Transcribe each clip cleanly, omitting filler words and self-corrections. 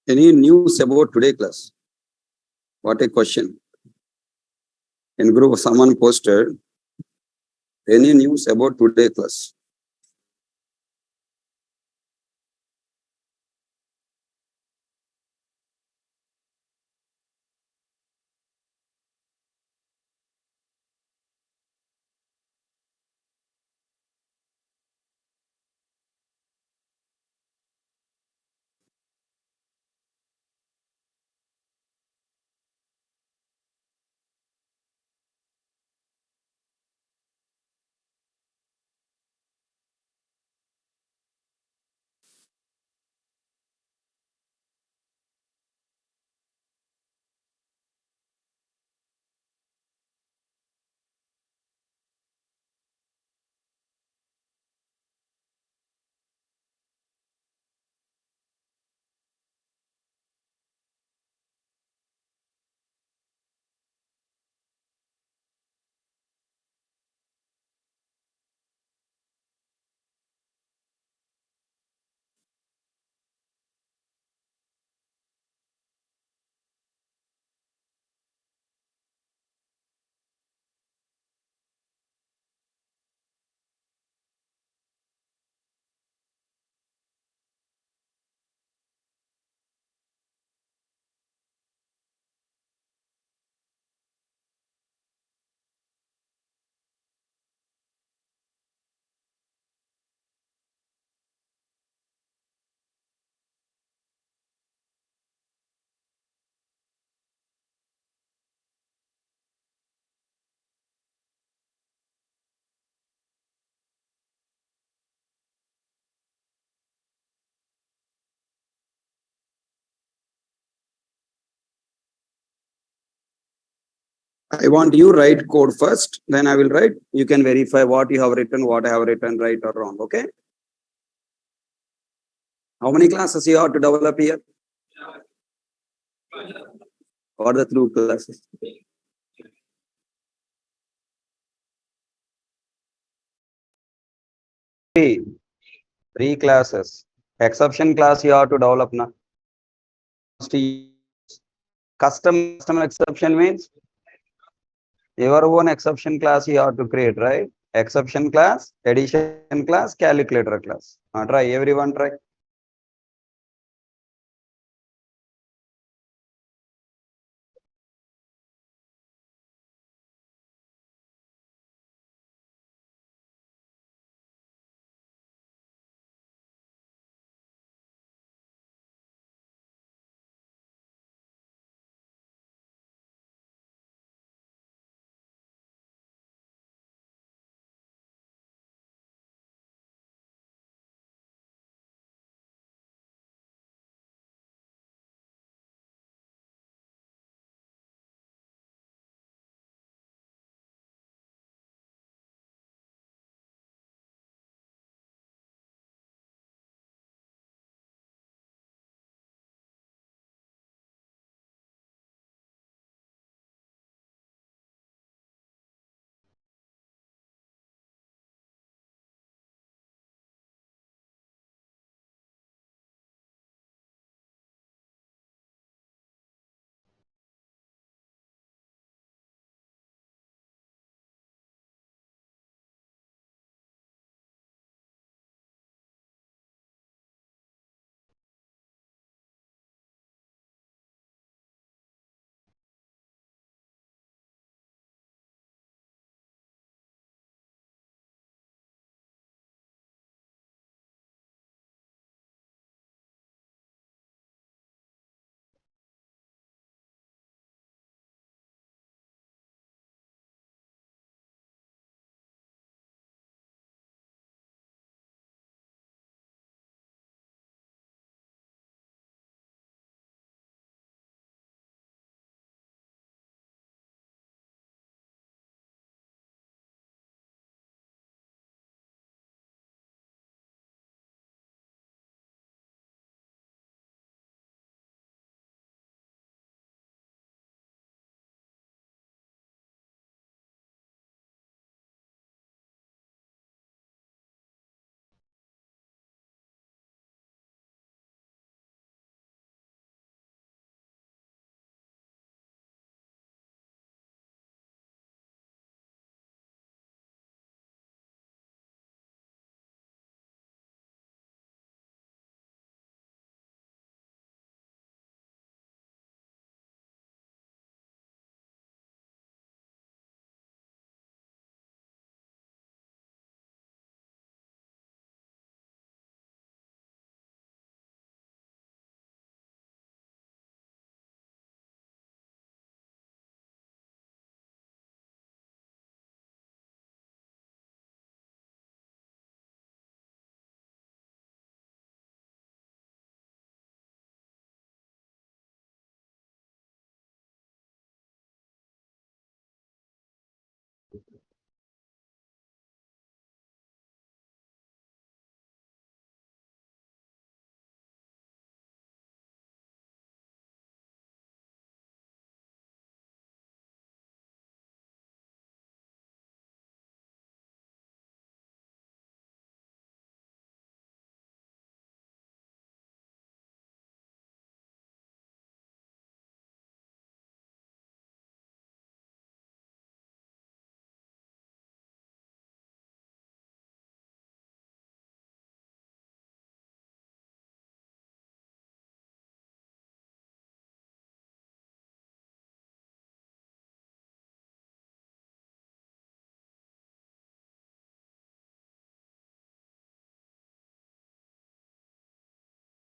Any news about today class? What a question. In group, someone posted, any news about today class? I want you write code first, then I will write. You can verify what you have written, what I have written, right or wrong. Okay. How many classes you have to develop here? What are the through classes? Three classes. Exception class you have to develop now. Custom exception means your own exception class you have to create, right? Exception class, addition class, calculator class. Try, everyone try.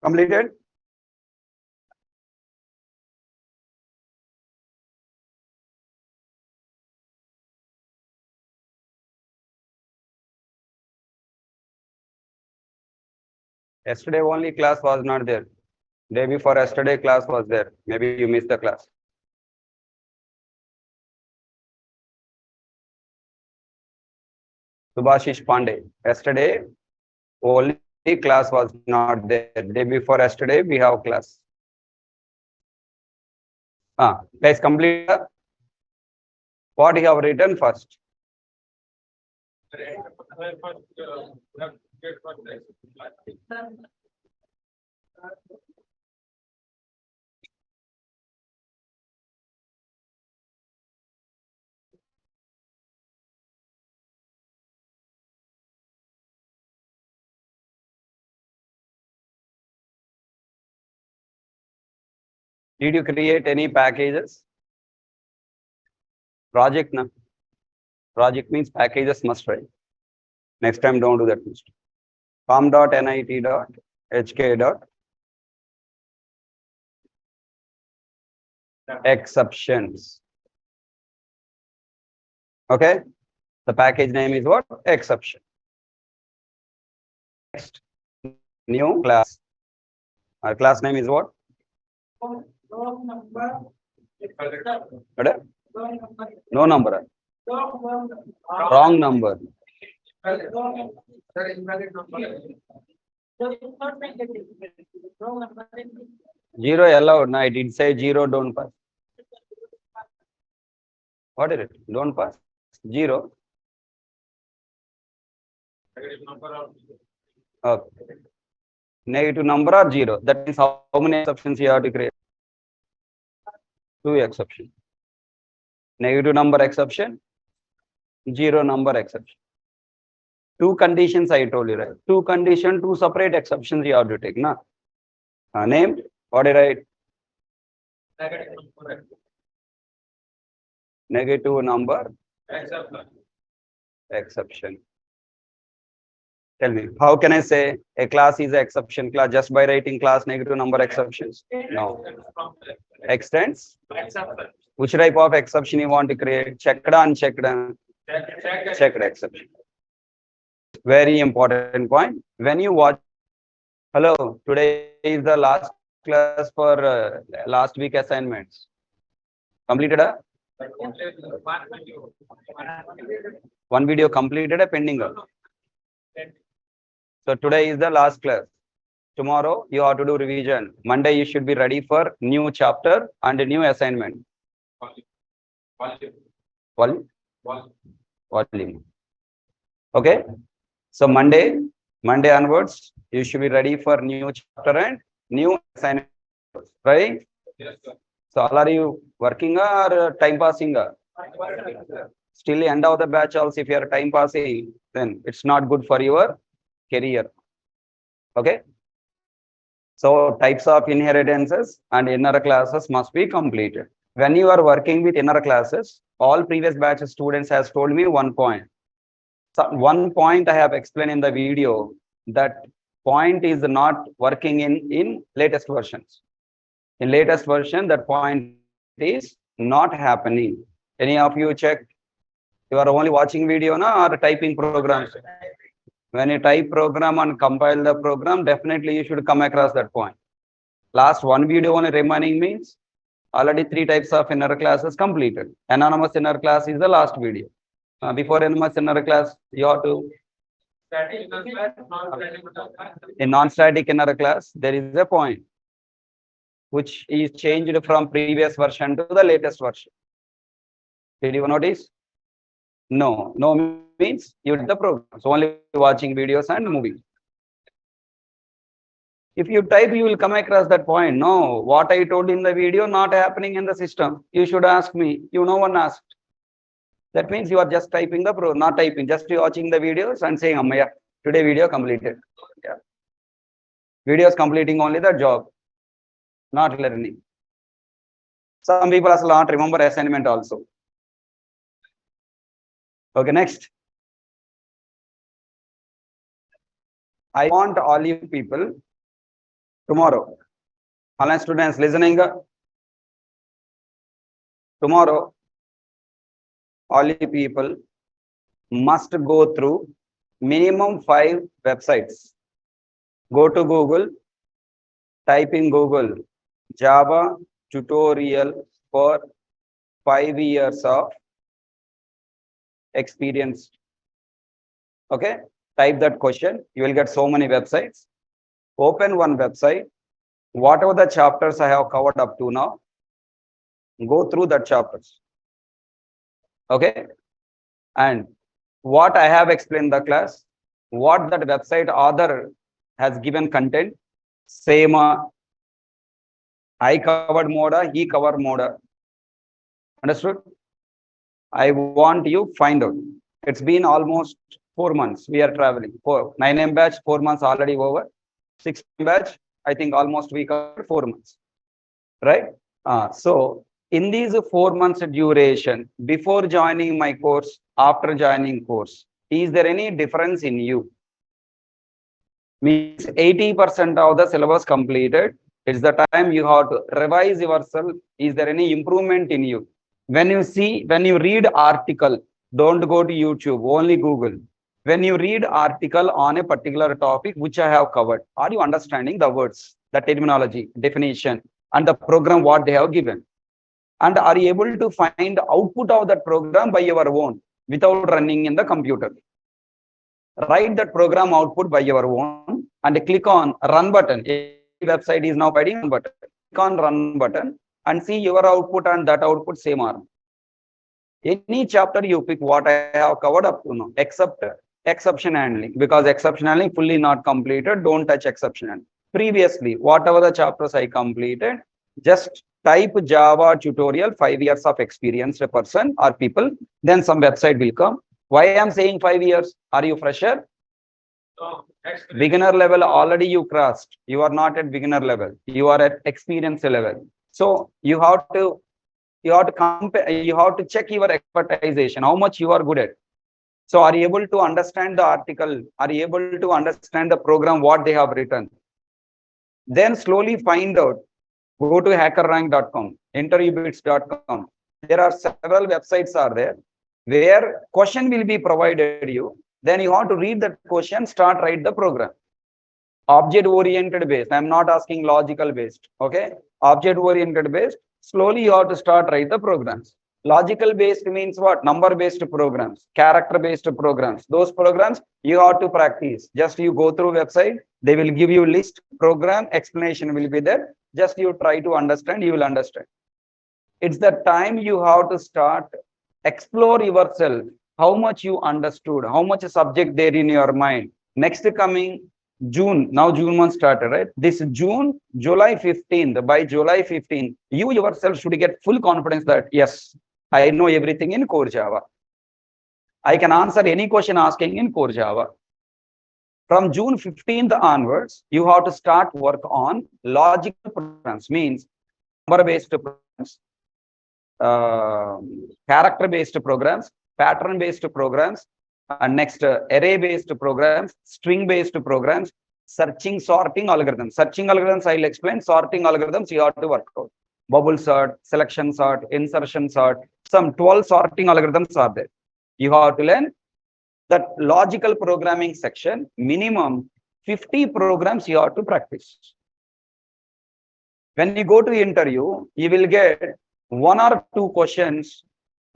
Completed? Yesterday only class was not there. Day before yesterday class was there. Maybe you missed the class. Subhashish Pandey. Yesterday only class was not there. Day before yesterday we have class. Guys, complete. What you have written first? Did you create any packages? Project, na? Project means packages must write. Next time don't do that mistake. com.nit.hk. Exceptions. Okay. The package name is what? Exception. Next, new class. Our class name is what? What? No number. Wrong number. Zero allowed. No, I did say zero, don't pass. What is it? Don't pass. Zero. Okay. Negative number or zero. That means how many exceptions you have to create? 2 exceptions. Negative number exception, zero number exception. 2 conditions I told you, right? 2 conditions, 2 separate exceptions you have to take. Na? Name, what did I write? Negative number exception. Tell me, how can I say a class is an exception class just by writing class negative number exceptions? No. Extends? Which type of exception you want to create? Checked, unchecked? Checked exception. Very important point. When you watch, hello, today is the last class for last week assignments. Completed? One video completed, pending. So today is the last class. Tomorrow you have to do revision. Monday you should be ready for new chapter and a new assignment. Volume. Okay. So Monday onwards, you should be ready for new chapter and new assignment. Right? Yes, sir. So all are you working or time passing? Still end of the batch also, if you are time passing, then it's not good for your career. Okay. So types of inheritances and inner classes must be completed. When you are working with inner classes, all previous batch students has told me one point. So one point I have explained in the video, that point is not working in latest versions. In latest version, that point is not happening. Any of you check? You are only watching video na, or typing programs? When you type program and compile the program, definitely you should come across that point. Last one video only remaining means already 3 types of inner classes completed. Anonymous inner class is the last video. Before anonymous inner class, you have to. In non-static inner class, there is a point which is changed from previous version to the latest version. Did you notice? No. No means you did the program. So only watching videos and moving. If you type, you will come across that point. No, what I told in the video not happening in the system. You should ask me. No one asked. That means you are just typing the pro, not typing, just watching the videos and saying, Ammaya, today video completed. Yeah. Videos completing only the job, not learning. Some people also not remember assignment also. Okay, next. I want all you people Tomorrow. Online students listening. Tomorrow, all you people must go through minimum 5 websites. Go to Google, type in Google Java tutorial for 5 years of experience. Okay, type that question. You will get so many websites. Open one website. Whatever the chapters I have covered up to now, go through that chapters. Okay, and what I have explained the class, what that website author has given content, same I covered moda, he covered moda. Understood? I want you find out. It's been almost 4 months. We are traveling. 9M batch, 4 months already over. 6 batch, I think almost we covered 4 months. Right? So in these 4 months duration, before joining my course, after joining course, is there any difference in you? Means 80% of the syllabus completed. It's the time you have to revise yourself. Is there any improvement in you? When you read article, don't go to YouTube, only Google. When you read article on a particular topic, which I have covered, are you understanding the words, the terminology, definition, and the program what they have given? And are you able to find output of that program by your own without running in the computer? Write that program output by your own and click on run button. Every website is now providing run button. Click on run button and see your output and that output same are. Any chapter you pick what I have covered up to now, except exception handling, because exception handling fully not completed. Don't touch exception handling. Previously, whatever the chapters I completed, just type Java tutorial, 5 years of experienced person or people, then some website will come. Why I am saying 5 years? Are you fresher? No, beginner level already you crossed. You are not at beginner level. You are at experience level. So you have to compare, you have to check your expertization, how much you are good at. So are you able to understand the article? Are you able to understand the program, what they have written? Then slowly find out. Go to hackerrank.com, interviewbits.com. There are several websites are there where question will be provided you. Then you have to read that question, start write the program. Object oriented based. I'm not asking logical based. Okay. Object oriented based. Slowly you have to start write the programs. Logical based means what? Number based programs, character based programs. Those programs you have to practice. Just you go through website, they will give you list, program, explanation will be there. Just you try to understand, you will understand. It's the time you have to start explore yourself, how much you understood, how much subject there in your mind. Next coming June, now June month started, right? This June, July 15th, by July 15th, you yourself should get full confidence that, yes, I know everything in core Java. I can answer any question asking in core Java. From June 15th onwards, you have to start work on logical programs, means number-based programs, character-based programs, pattern-based programs, and next array-based programs, string-based programs, searching, sorting algorithms. Searching algorithms I'll explain. Sorting algorithms you have to work out. Bubble sort, selection sort, insertion sort. Some 12 sorting algorithms are there. You have to learn that logical programming section. Minimum 50 programs you have to practice. When you go to interview, you will get 1 or 2 questions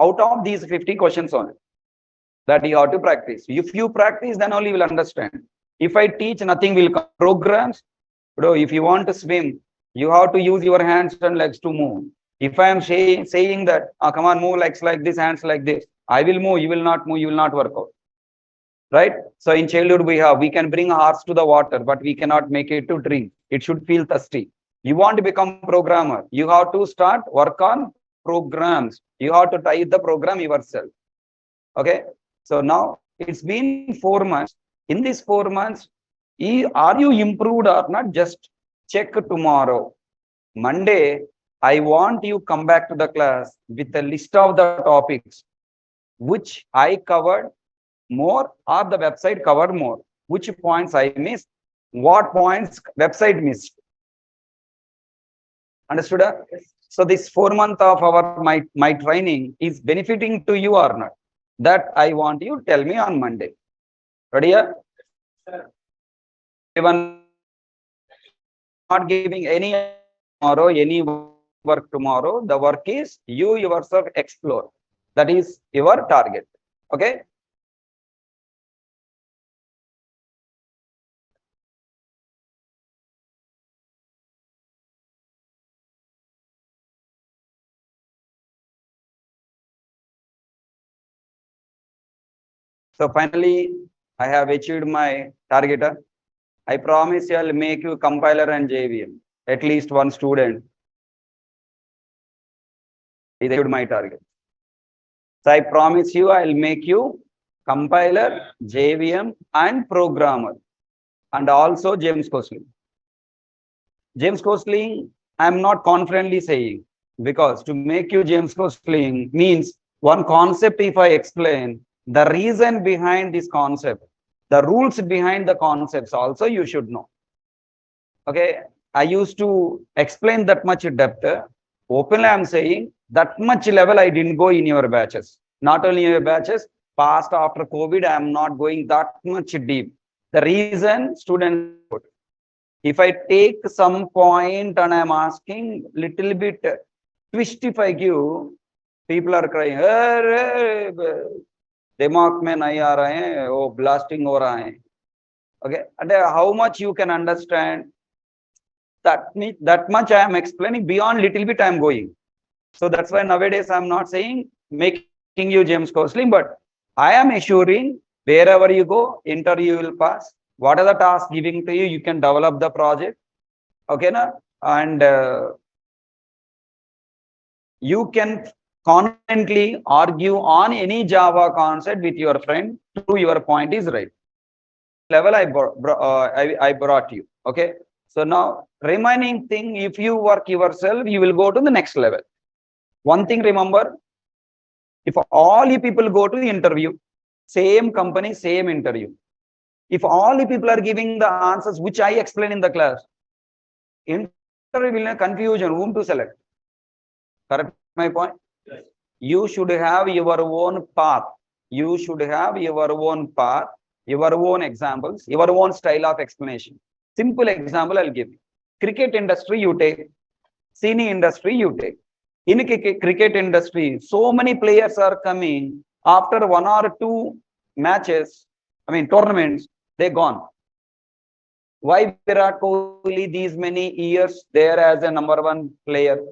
out of these 50 questions only that you have to practice. If you practice, then only you will understand. If I teach, nothing will come. Programs, bro, if you want to swim, you have to use your hands and legs to move. If I am saying that, come on, move legs like this, hands like this, I will move, you will not move, you will not work out. Right? So in childhood, we can bring a horse to the water, but we cannot make it to drink. It should feel thirsty. You want to become programmer, you have to start work on programs. You have to type the program yourself. Okay. So now it's been 4 months. In these 4 months, are you improved or not? Just check tomorrow. Monday, I want you come back to the class with a list of the topics which I covered more or the website covered more. Which points I missed, what points website missed. Understood? So this 4 month of our my training is benefiting to you or not? That I want you tell me on Monday. Ready? Even not giving any tomorrow, any work tomorrow. The work is you yourself explore. That is your target. Okay. So finally, I have achieved my target. I promise I'll make you compiler and JVM. At least one student is achieved my target. So I promise you I'll make you compiler, JVM and programmer and also James Gosling. James Gosling, I'm not confidently saying because to make you James Gosling means one concept if I explain, the reason behind this concept, the rules behind the concepts also you should know. Okay, I used to explain that much depth. Openly, I'm saying that much level I didn't go in your batches. Not only in your batches, past after COVID, I am not going that much deep. The reason students, if I take some point and I'm asking little bit twist if I give, people are crying, दिमाग में नहीं आ रहे हैं, वो blasting हो रहा है. Okay, and how much you can understand? That much I am explaining. Beyond little bit I am going. So that's why nowadays I am not saying making you James Gosling, but I am assuring wherever you go, interview will pass. What are the tasks giving to you? You can develop the project. Okay, na? And you can confidently argue on any Java concept with your friend. True, your point is right. Level I brought you. Okay. So now remaining thing, if you work yourself, you will go to the next level. One thing remember, if all you people go to the interview, same company, same interview. If all the people are giving the answers which I explain in the class, interview will have confusion, whom to select. Correct my point? Yes. You should have your own path. You should have your own path, your own examples, your own style of explanation. Simple example I'll give you. Cricket industry you take, cine industry you take. In cricket industry, so many players are coming after 1 or 2 matches, tournaments, they're gone. Why Virat Kohli these many years there as a #1 player?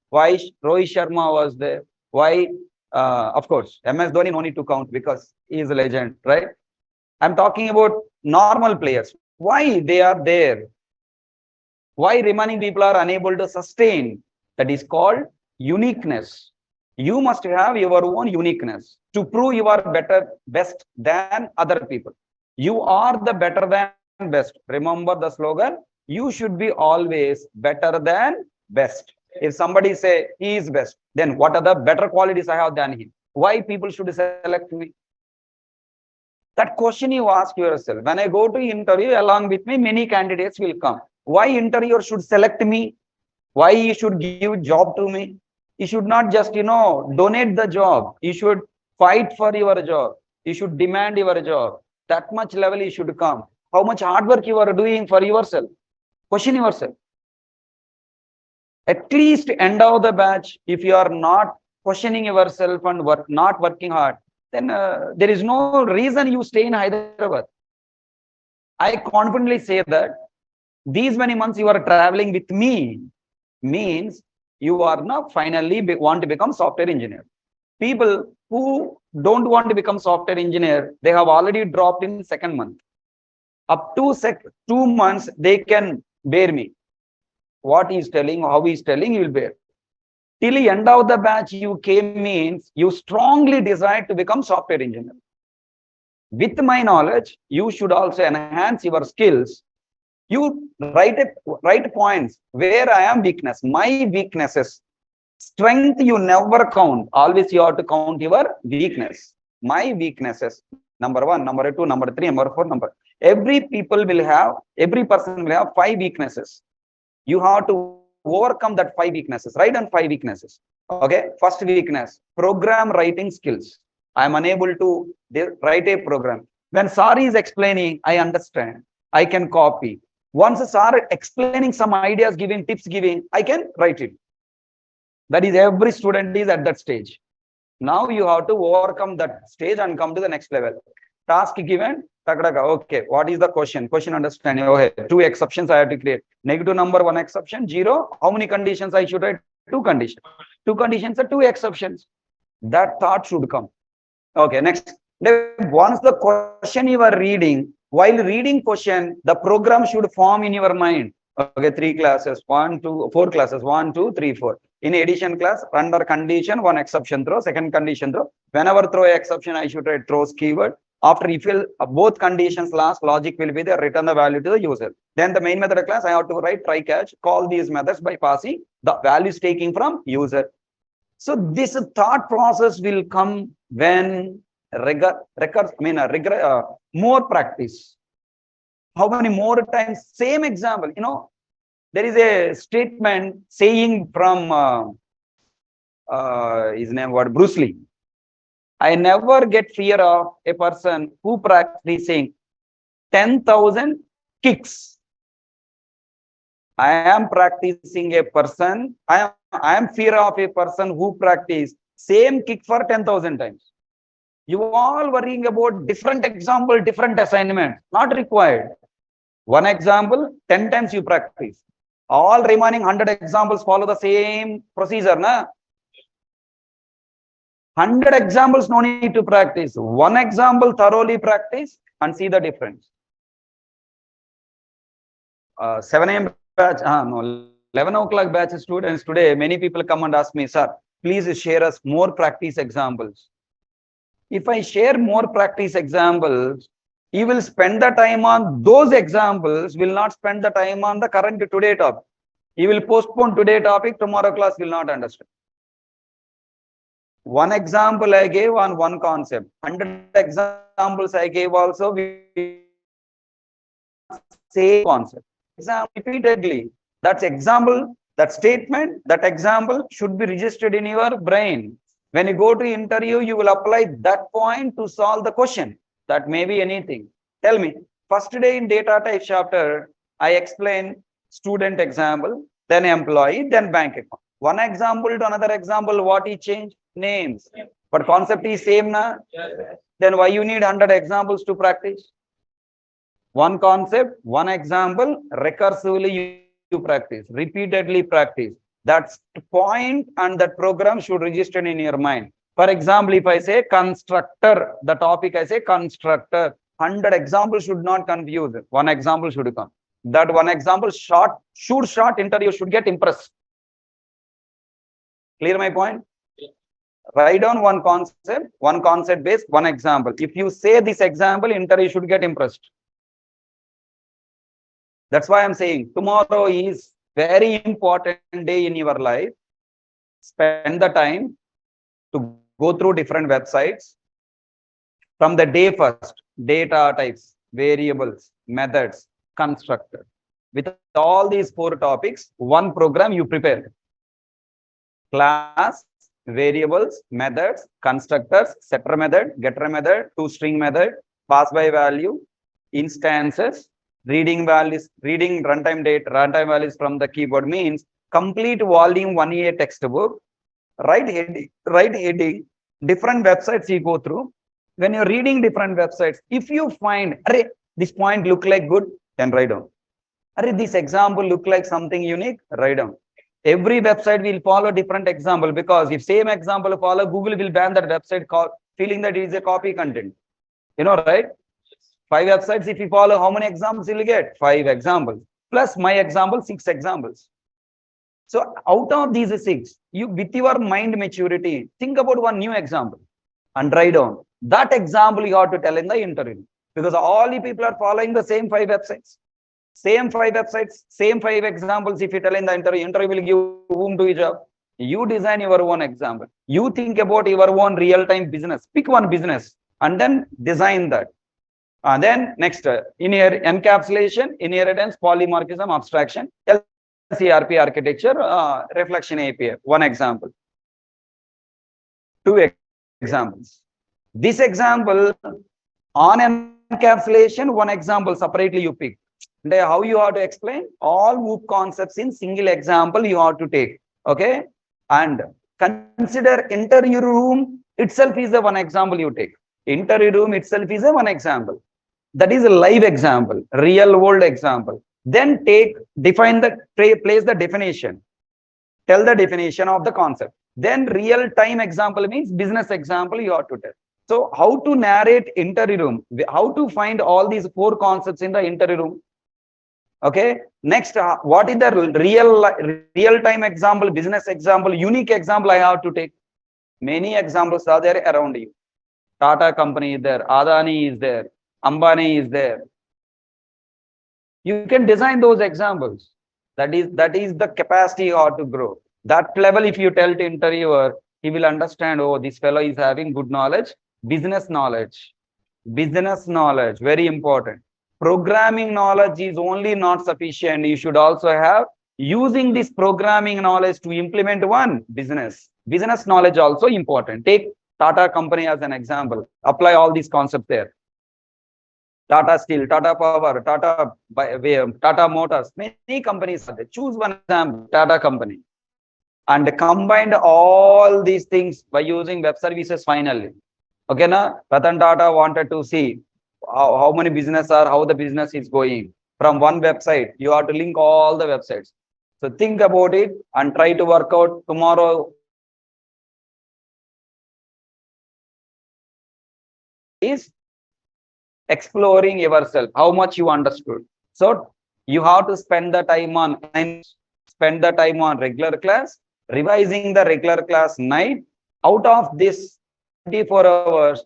Why Rohit Sharma was there? Why, of course, MS Dhoni no need to count because he is a legend, right? I'm talking about normal players. Why they are there? Why remaining people are unable to sustain? That is called uniqueness. You must have your own uniqueness to prove you are best than other people. You are the better than best. Remember the slogan, you should be always better than best. If somebody say he is best, then what are the better qualities I have than him? Why people should select me? That question you ask yourself. When I go to interview, along with me, many candidates will come. Why interviewer should select me? Why he should give job to me? You should not just, donate the job. You should fight for your job. You should demand your job. That much level you should come. How much hard work you are doing for yourself. Question yourself. At least end of the batch, if you are not questioning yourself and not working hard, then there is no reason you stay in Hyderabad. I confidently say that these many months you are traveling with me means you are now finally want to become software engineer. People who don't want to become software engineer, they have already dropped in second month. Up to 2 months, they can bear me. What he is telling, how he is telling, you will bear. Till the end of the batch you came means you strongly desire to become software engineer. With my knowledge, you should also enhance your skills. You write points where I am weakness, my weaknesses. Strength you never count. Always you have to count your weakness. My weaknesses. Number 1, number 2, number 3, number 4, every person will have 5 weaknesses. You have to overcome that 5 weaknesses. Write down 5 weaknesses. Okay. First weakness, program writing skills. I am unable to write a program. When sir is explaining, I understand. I can copy. Once sir explaining some ideas, giving tips, giving, I can write it. That is, every student is at that stage. Now you have to overcome that stage and come to the next level. Task given, okay, what is the question? Question understanding. Okay, 2 exceptions I have to create. Negative number, 1 exception, 0. How many conditions I should write? 2 conditions. 2 conditions are 2 exceptions. That thought should come. Okay, next. Once the question you are reading, while reading question, the program should form in your mind. Okay, 3 classes, 1, 2, 4 classes, 1, 2, 3, 4. In addition class, under condition, 1 exception throw, second condition throw. Whenever throw exception, I should write throws keyword. After if both conditions last, logic will be there, return the value to the user. Then the main method class, I have to write try catch, call these methods by passing the values taking from user. So this thought process will come when more practice. How many more times? Same example, there is a statement saying from his name what Bruce Lee. I never get fear of a person who practicing 10,000 kicks. I am practicing a person. I am fear of a person who practice same kick for 10,000 times. You all worrying about different example, different assignment. Not required. One example, 10 times you practice. All remaining 100 examples follow the same procedure, na? 100 examples no need to practice. One example thoroughly practice and see the difference. 7 a.m. batch, no, 11 o'clock batch students today, many people come and ask me, sir, please share us more practice examples. If I share more practice examples, you will spend the time on those examples, will not spend the time on the current today topic. You will postpone today topic, tomorrow class will not understand. One example I gave on one concept. 100 examples I gave also, same concept. Example repeatedly. That's example, that statement, that example should be registered in your brain. When you go to interview, you will apply that point to solve the question. That may be anything. Tell me, first day in data type chapter, I explain student example, then employee, then bank account. One example to another example, what is change? Names. But concept is same, na? Yes. Then why you need 100 examples to practice? One concept, one example, recursively you practice, repeatedly practice. That's the point, and that program should register in your mind. For example, if I say constructor, the topic I say constructor, 100 examples should not confuse. One example should come. That one example short interview should get impressed. Clear my point? Write down one concept based, one example. If you say this example, interview should get impressed. That's why I'm saying tomorrow is very important day in your life. Spend the time to go through different websites. From the day first, data types, variables, methods, constructor. With all these 4 topics, one program you prepare. Class, variables, methods, constructors, setter method, getter method, toString method, pass by value, instances, reading values, reading runtime values from the keyboard means complete volume 1A textbook, write heading, different websites you go through. When you're reading different websites, if you find, this point look like good, then write down. This example look like something unique, write down. Every website will follow different example, because if same example follow, Google will ban that website feeling that it is a copy content. You know, right? 5 websites, if you follow, how many examples you will get? 5 examples. Plus my example, 6 examples. So out of these 6, you with your mind maturity, think about one new example and write down. That example you have to tell in the interview. Because all the people are following the same 5 websites. Same 5 websites, same 5 examples. If you tell in the interview will give whom to each job. You design your own example. You think about your own real-time business. Pick one business and then design that. And then next, encapsulation, inheritance, polymorphism, abstraction. ERP architecture, reflection API, one example. Two examples. This example, on encapsulation, one example separately you pick. How you have to explain all WOOP concepts in single example you have to take. Okay, and consider interview room itself is the one example you take. Interview room itself is a one example. That is a live example, real world example. Then define the place the definition. Tell the definition of the concept. Then real time example means business example you have to tell. So how to narrate interview room? How to find all these four concepts in the interview room? Okay. Next, what is the real time example, business example, unique example I have to take? Many examples are there around you. Tata company is there, Adani is there, Ambani is there. You can design those examples. That is the capacity you have to grow. That level, if you tell the interviewer, he will understand, oh, this fellow is having good knowledge, business knowledge, very important. Programming knowledge is only not sufficient. You should also have using this programming knowledge to implement one business. Business knowledge also important. Take Tata company as an example. Apply all these concepts there. Tata Steel, Tata Power, Tata Motors, many companies are there. Choose one example, Tata company, and combined all these things by using web services finally. Okay, na? Ratan Tata wanted to see how many business are, how the business is going. From one website, you have to link all the websites. So think about it and try to work out tomorrow. Is exploring yourself, how much you understood. So you have to spend the time on regular class, revising the regular class night. Out of this 24 hours,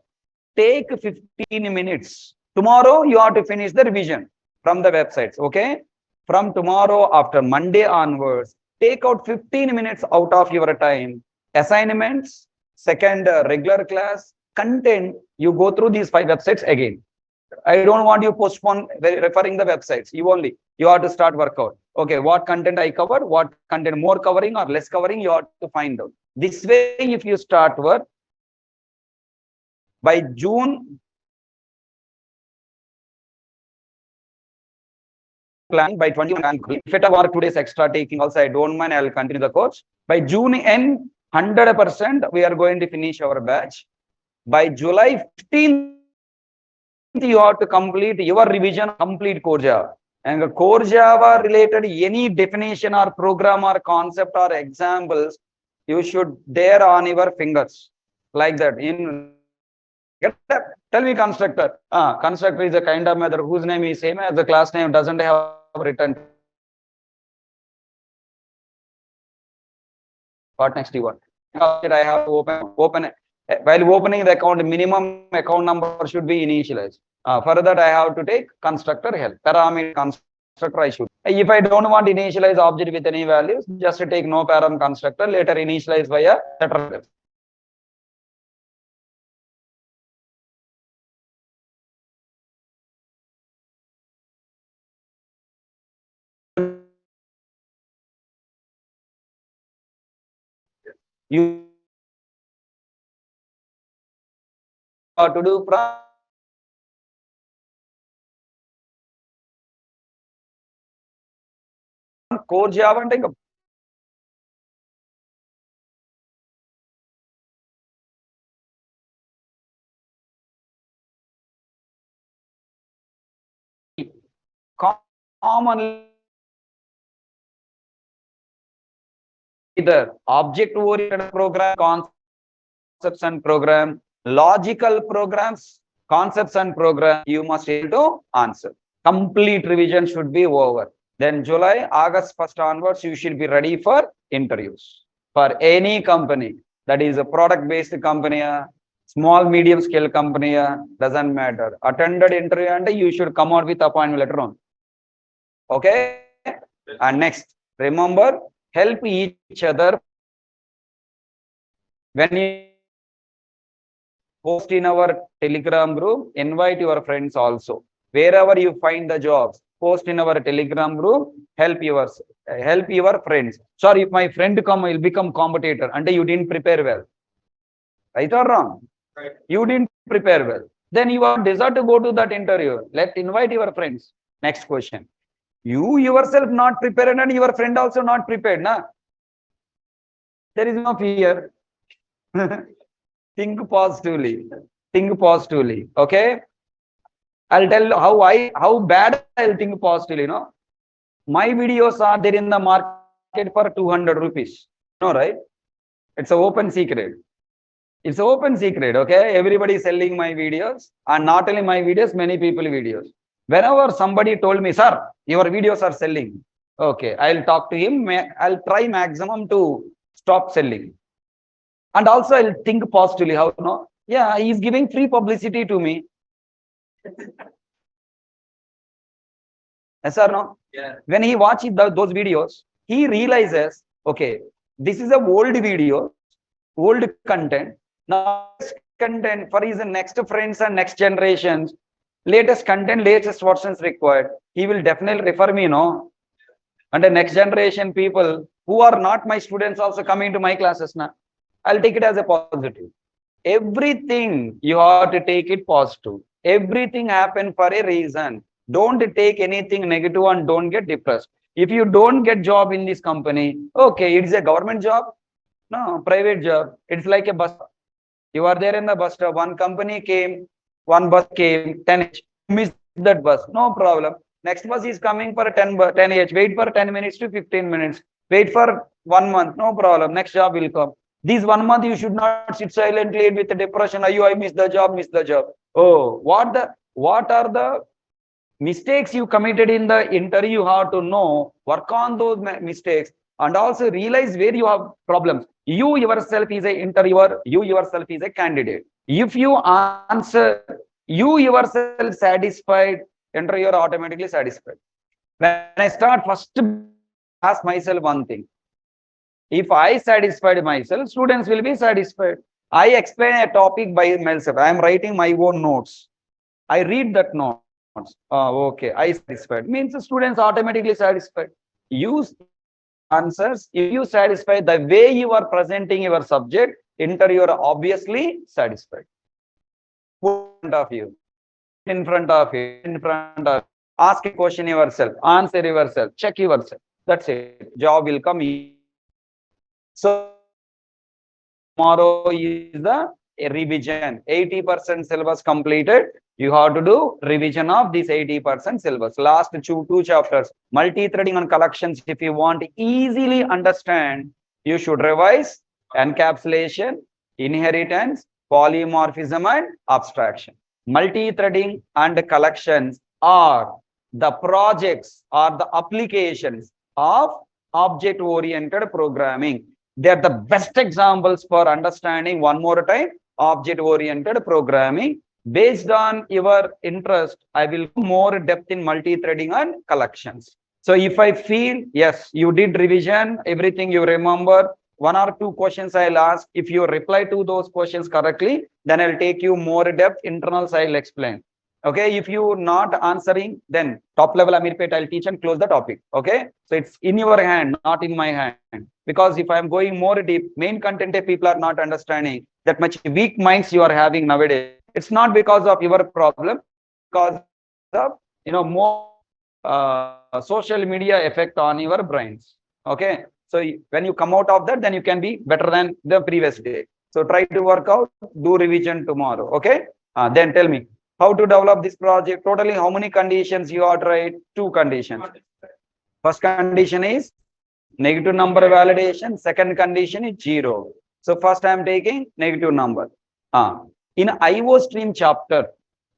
take 15 minutes. Tomorrow you have to finish the revision from the websites. Okay, from tomorrow, after Monday onwards, take out 15 minutes out of your time. Assignments, second regular class, content, you go through these 5 websites again. I don't want you postpone referring the websites. You have to start workout. Okay, what content I covered, what content more covering or less covering, you have to find out. This way, if you start work by June, planning by 21, if it were 2 days extra taking also, I don't mind, I'll continue the course. By June end, 100% we are going to finish our batch. By July 15th, you have to complete your revision, complete core Java. And core Java related any definition or program or concept or examples, you should dare on your fingers like that. Tell me constructor. Constructor is a kind of method whose name is same as the class name, doesn't have written. What next you want? I have to open it. While opening the account, minimum account number should be initialized. For that, I have to take constructor help. Parameter constructor I should. If I don't want to initialize object with any values, just take no param constructor, later initialize via setter. You have to do from core Java and take commonly either object-oriented program, concepts and program, logical programs, concepts and program, you must be able to answer. Complete revision should be over. Then July, August 1st onwards, you should be ready for interviews. For any company, that is a product-based company, small, medium scale company, doesn't matter. Attended interview and you should come out with appointment letter on. Okay? And next, remember, help each other. When you post in our Telegram group, invite your friends also. Wherever you find the jobs, post in our Telegram group, help yourself. help your friends. Sorry, if my friend come, will become competitor. And you didn't prepare well. Right or wrong? Right. You didn't prepare well. Then you are deserve to go to that interview. Let invite your friends. Next question. You yourself not prepared and your friend also not prepared. Na? There is no fear. Think positively. Think positively. Okay. I'll tell how bad I'll think positively. No. My videos are there in the market for 200 rupees. No, right? It's an open secret. It's an open secret, okay? Everybody is selling my videos, and not only my videos, many people videos. Whenever somebody told me, sir, your videos are selling, okay, I'll talk to him. I'll try maximum to stop selling. And also I'll think positively. How no? Yeah, he's giving free publicity to me. Yes or no? Yeah. When he watches those videos, he realizes, okay, this is a old video, old content. Now, content for his next friends and next generations, latest content, latest versions required. He will definitely refer me, no? And the next generation people who are not my students also coming to my classes now. I'll take it as a positive. Everything you have to take it positive. Everything happen for a reason. Don't take anything negative and don't get depressed. If you don't get job in this company, okay, it is a government job. No, private job. It's like a bus. You are there in the bus stop. One company came, one bus came, 10H. Miss that bus. No problem. Next bus is coming for 10H. Wait for 10 minutes to 15 minutes. Wait for 1 month. No problem. Next job will come. This 1 month you should not sit silently with the depression. I miss the job, miss the job. Oh, what are the mistakes you committed in the interview? You have to know, work on those mistakes, and also realize where you have problems. You yourself is a interviewer, you yourself is a candidate. If you answer, you yourself satisfied, interviewer automatically satisfied. When I start, first ask myself one thing. If I satisfied myself, students will be satisfied. I explain a topic by myself. I am writing my own notes. I read that note. Okay, I satisfied. Means the students automatically satisfied. Use answers. If you satisfy the way you are presenting your subject, interviewer obviously satisfied. Put in front of you, in front of you, in front of you. Ask a question yourself, answer yourself, check yourself. That's it. Job will come. So tomorrow is the revision. 80% syllabus completed. You have to do revision of this 80% syllabus. Last two chapters, multi-threading and collections. If you want to easily understand, you should revise encapsulation, inheritance, polymorphism, and abstraction. Multi-threading and collections are the projects or the applications of object-oriented programming. They are the best examples for understanding, one more time, object-oriented programming. Based on your interest, I will go more depth in multi-threading and collections. So if I feel, yes, you did revision, everything you remember, 1 or 2 questions I'll ask. If you reply to those questions correctly, then I'll take you more depth. Internals I'll explain. Okay, if you not answering, then top level Amirpet I'll teach and close the topic. Okay, so it's in your hand, not in my hand. Because if I'm going more deep, main content people are not understanding that much weak minds you are having nowadays. It's not because of your problem, because of more social media effect on your brains. Okay, so when you come out of that, then you can be better than the previous day. So try to work out, do revision tomorrow. Okay, then tell me how to develop this project. Totally, how many conditions you are tried? 2 conditions. First condition is negative number validation. Second condition is 0. So first I am taking negative number. In IOStream chapter,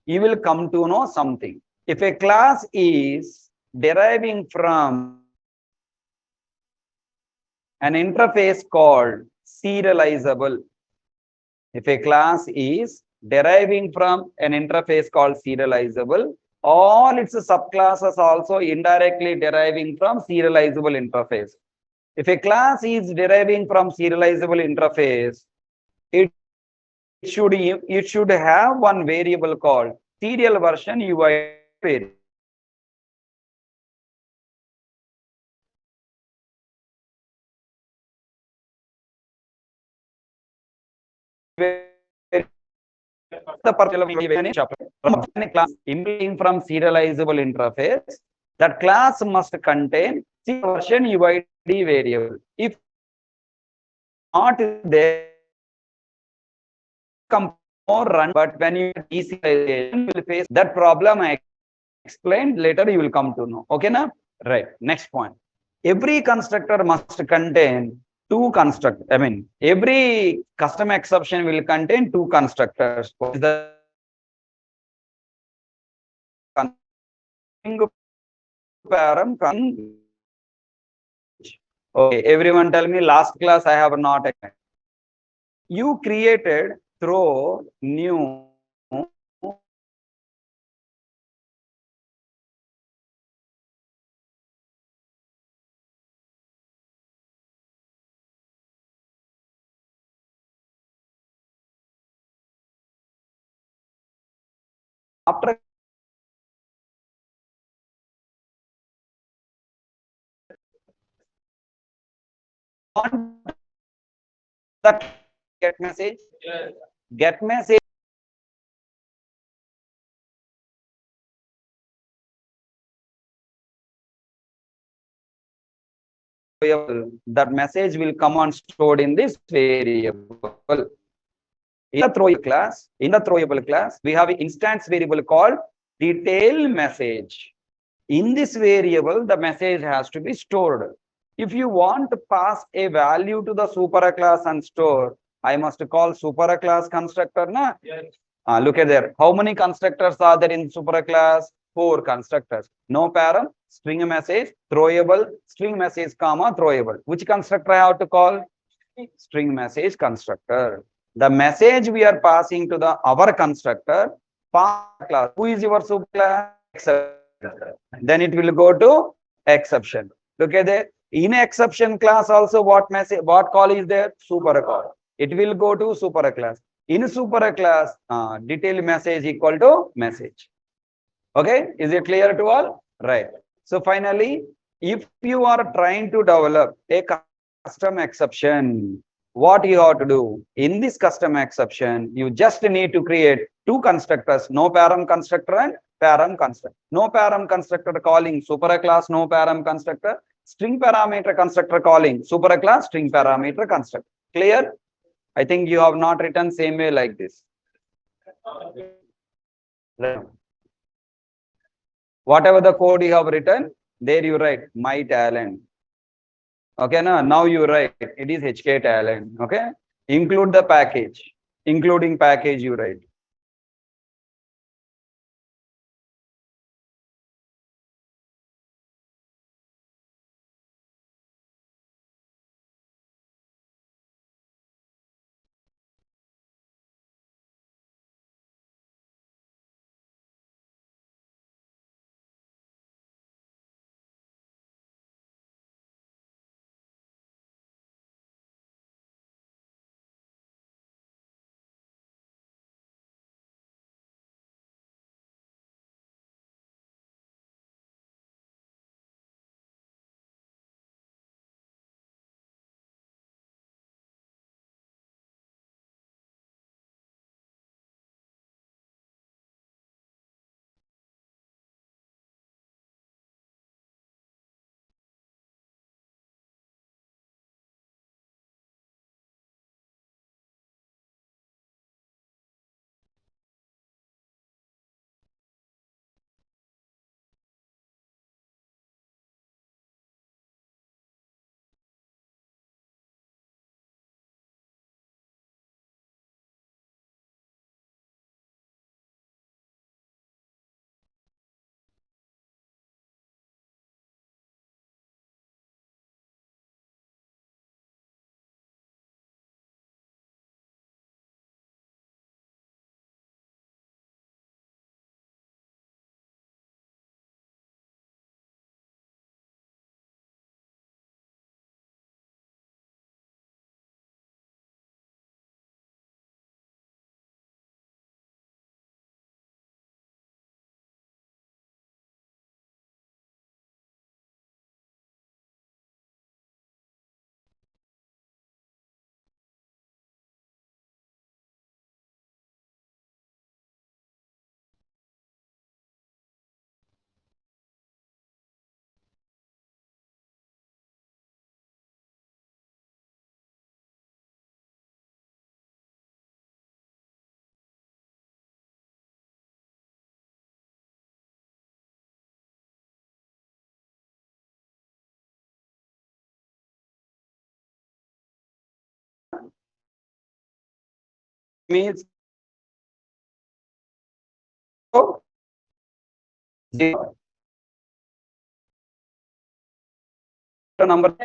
you will come to know something. If a class is deriving from an interface called serializable, if a class is deriving from an interface called serializable, all its subclasses also indirectly deriving from serializable interface. If a class is deriving from serializable interface, it should have one variable called serial version UI variable. the particular class implementing from serializable interface, that class must contain version UID variable. If not there, more run, but when you deserialization, you will face that problem I explained later, you will come to know. Okay, now? Right. Next point. Every constructor must contain two constructors. I mean, every custom exception will contain two constructors. What is the param? Okay, everyone tell me, last class I have not. You created through new after that get message, get message that message will come on stored in this variable. In the throwable class, we have an instance variable called detail message. In this variable, the message has to be stored. If you want to pass a value to the super class and store, I must call super class constructor. Na? Yes. Look at there. How many constructors are there in super class? 4 constructors. No param, string message, throwable, string message, comma, throwable. Which constructor I have to call? String message constructor. The message we are passing to the our constructor, class. Who is your super class? Then it will go to exception. Look at that. In exception class also, what message, what call is there? Super call. It will go to super class. In super class, detail message equal to message. Okay, is it clear to all? Right. So finally, if you are trying to develop a custom exception, what you have to do in this custom exception, you just need to create two constructors, no param constructor and param constructor. No param constructor calling super class, no param constructor. String parameter constructor calling super class, string parameter constructor. Clear? I think you have not written same way like this. Whatever the code you have written, there you write my talent. Okay, now you write it is HK talent. Okay, include the package, including package you write. means 0 number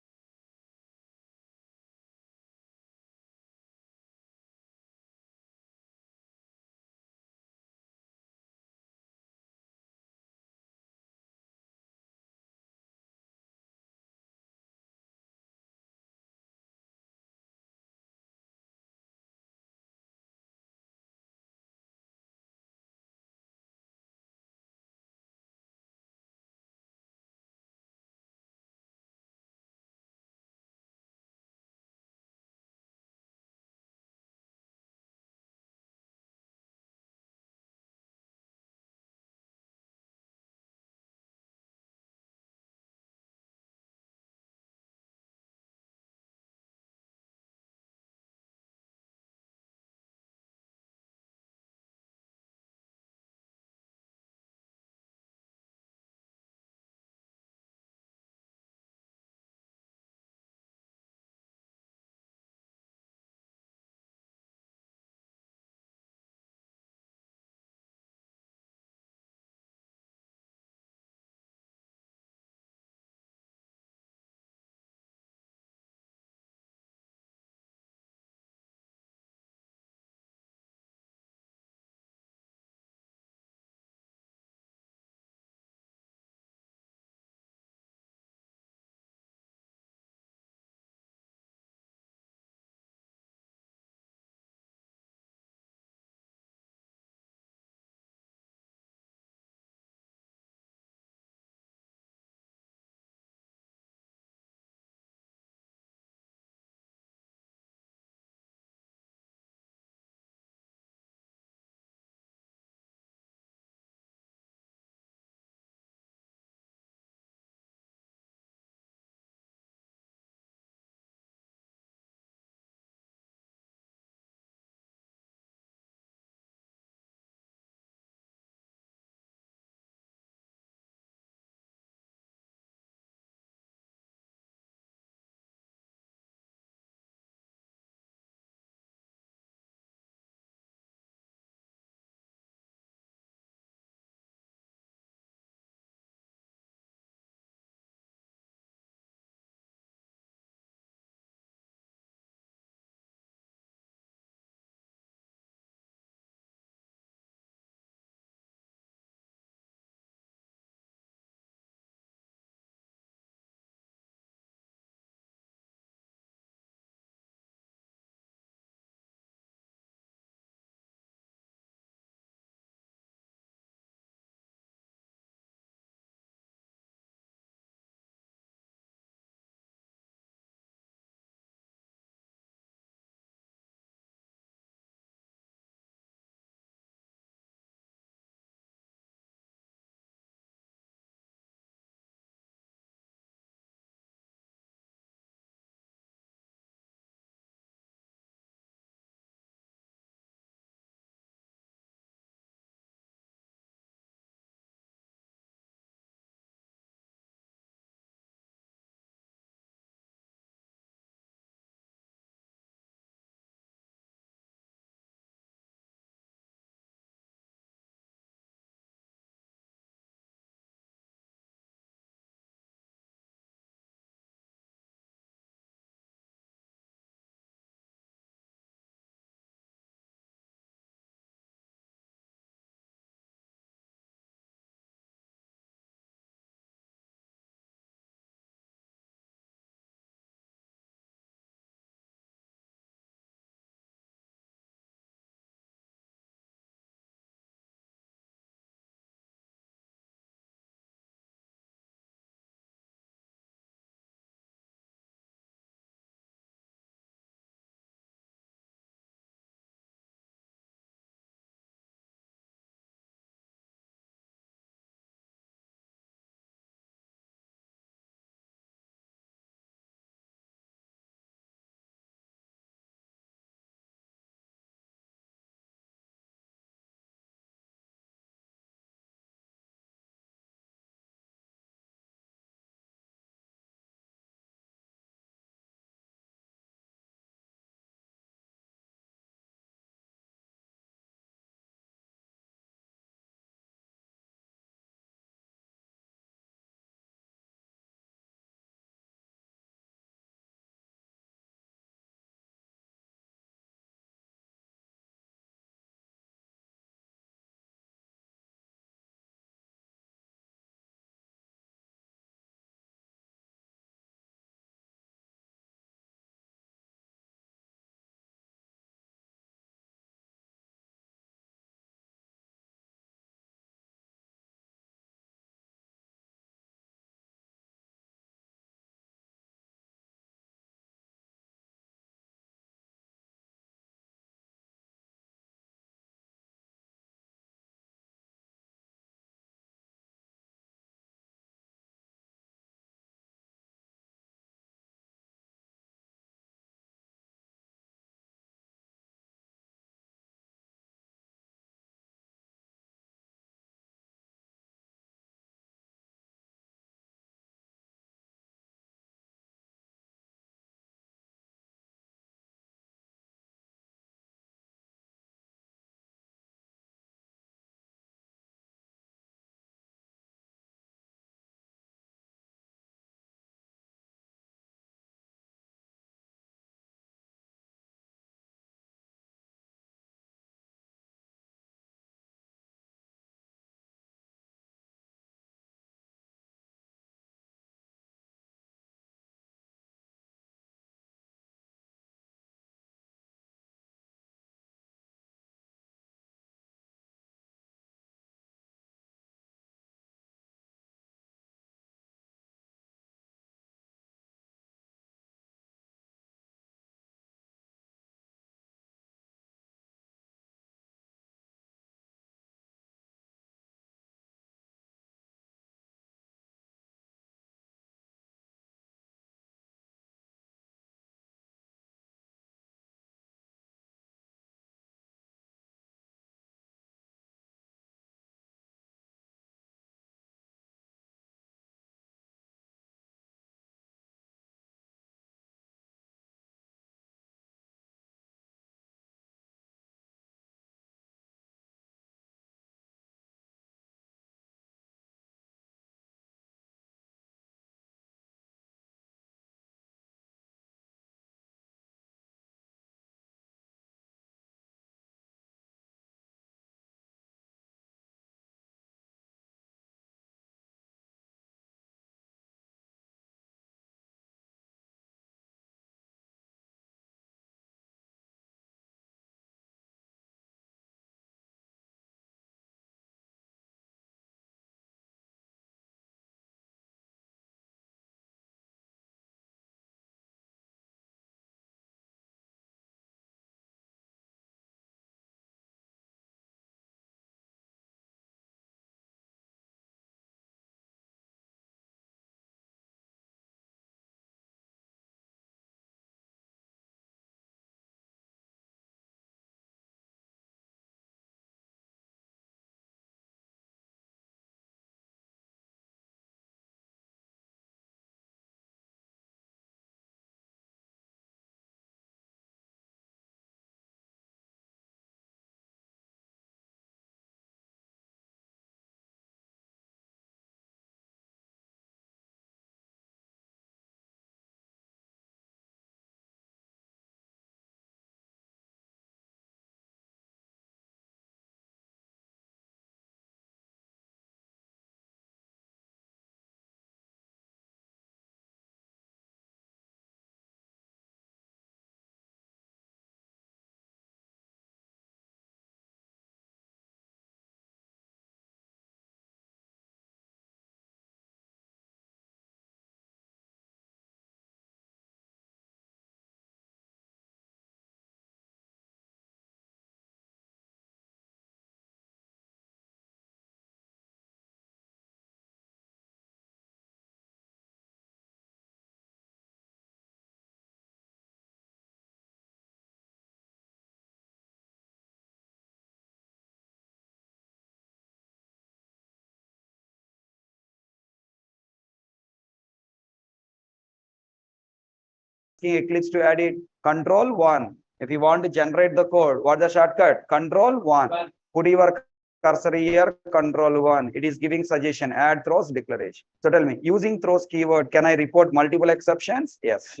asking Eclipse to add it? Control 1. If you want to generate the code, what's the shortcut? Control 1. Put your cursor here, control 1. It is giving suggestion, add throws declaration. So tell me, using throws keyword, can I report multiple exceptions? Yes.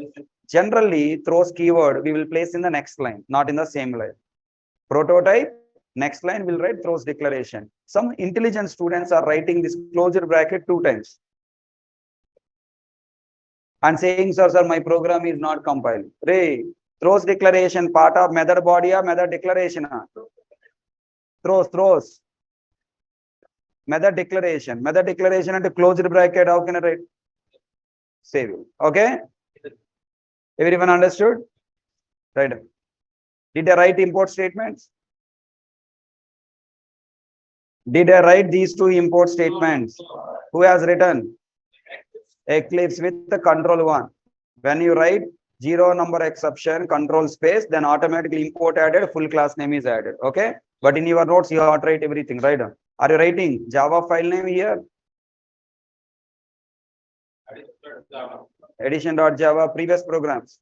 Generally, throws keyword, we will place in the next line, not in the same line. Prototype, next line will write throws declaration. Some intelligent students are writing this closure bracket 2 times. And saying, sir, my program is not compiled. Ray, throws declaration, part of method body or method declaration. Throws. Method declaration and closed bracket, how can I write? Save it. Okay? Everyone understood? Right. Did I write import statements? Did I write these 2 import statements? Who has written? Eclipse with the control 1. When you write 0 number exception, control space, then automatically import added, full class name is added. Okay? But in your notes, you have to write everything, right? Are you writing Java file name here? Edition.java, previous programs.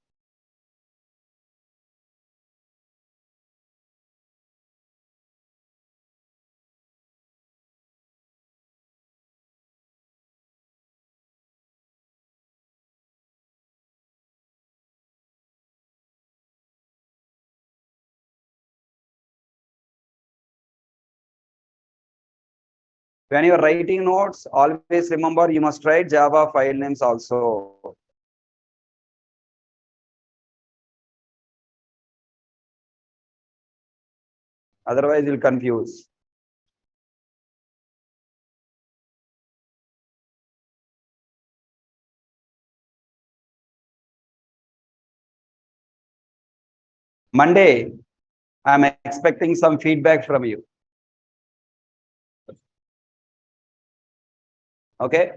When you are writing notes, always remember you must write Java file names also. Otherwise, you'll confuse. Monday, I'm expecting some feedback from you. Okay?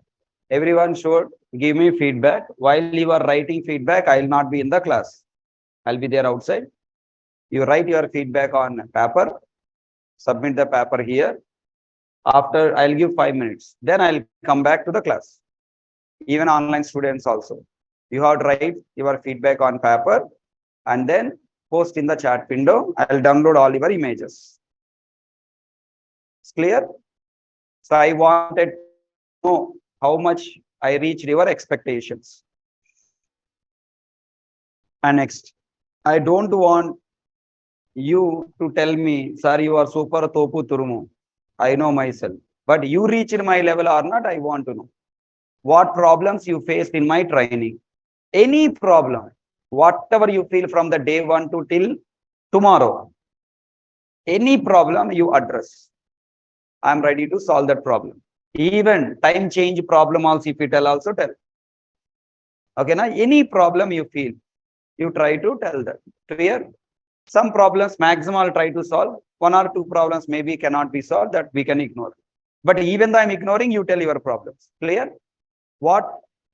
Everyone should give me feedback. While you are writing feedback, I will not be in the class. I'll be there outside. You write your feedback on paper. Submit the paper here. After, I'll give 5 minutes. Then I'll come back to the class. Even online students also. You have to write your feedback on paper and then post in the chat window. I'll download all your images. It's clear? So I wanted to know how much I reached your expectations. And next, I don't want you to tell me, sir, you are super topu turumu. I know myself. But you reached my level or not, I want to know. What problems you faced in my training? Any problem, whatever you feel from the day 1 to till tomorrow, any problem you address, I'm ready to solve that problem. Even time change problem also, if you tell, also tell. Okay, now any problem you feel, you try to tell that. Clear? Some problems maximum I'll try to solve. 1 or 2 problems maybe cannot be solved, that we can ignore. But even though I'm ignoring, you tell your problems. Clear? What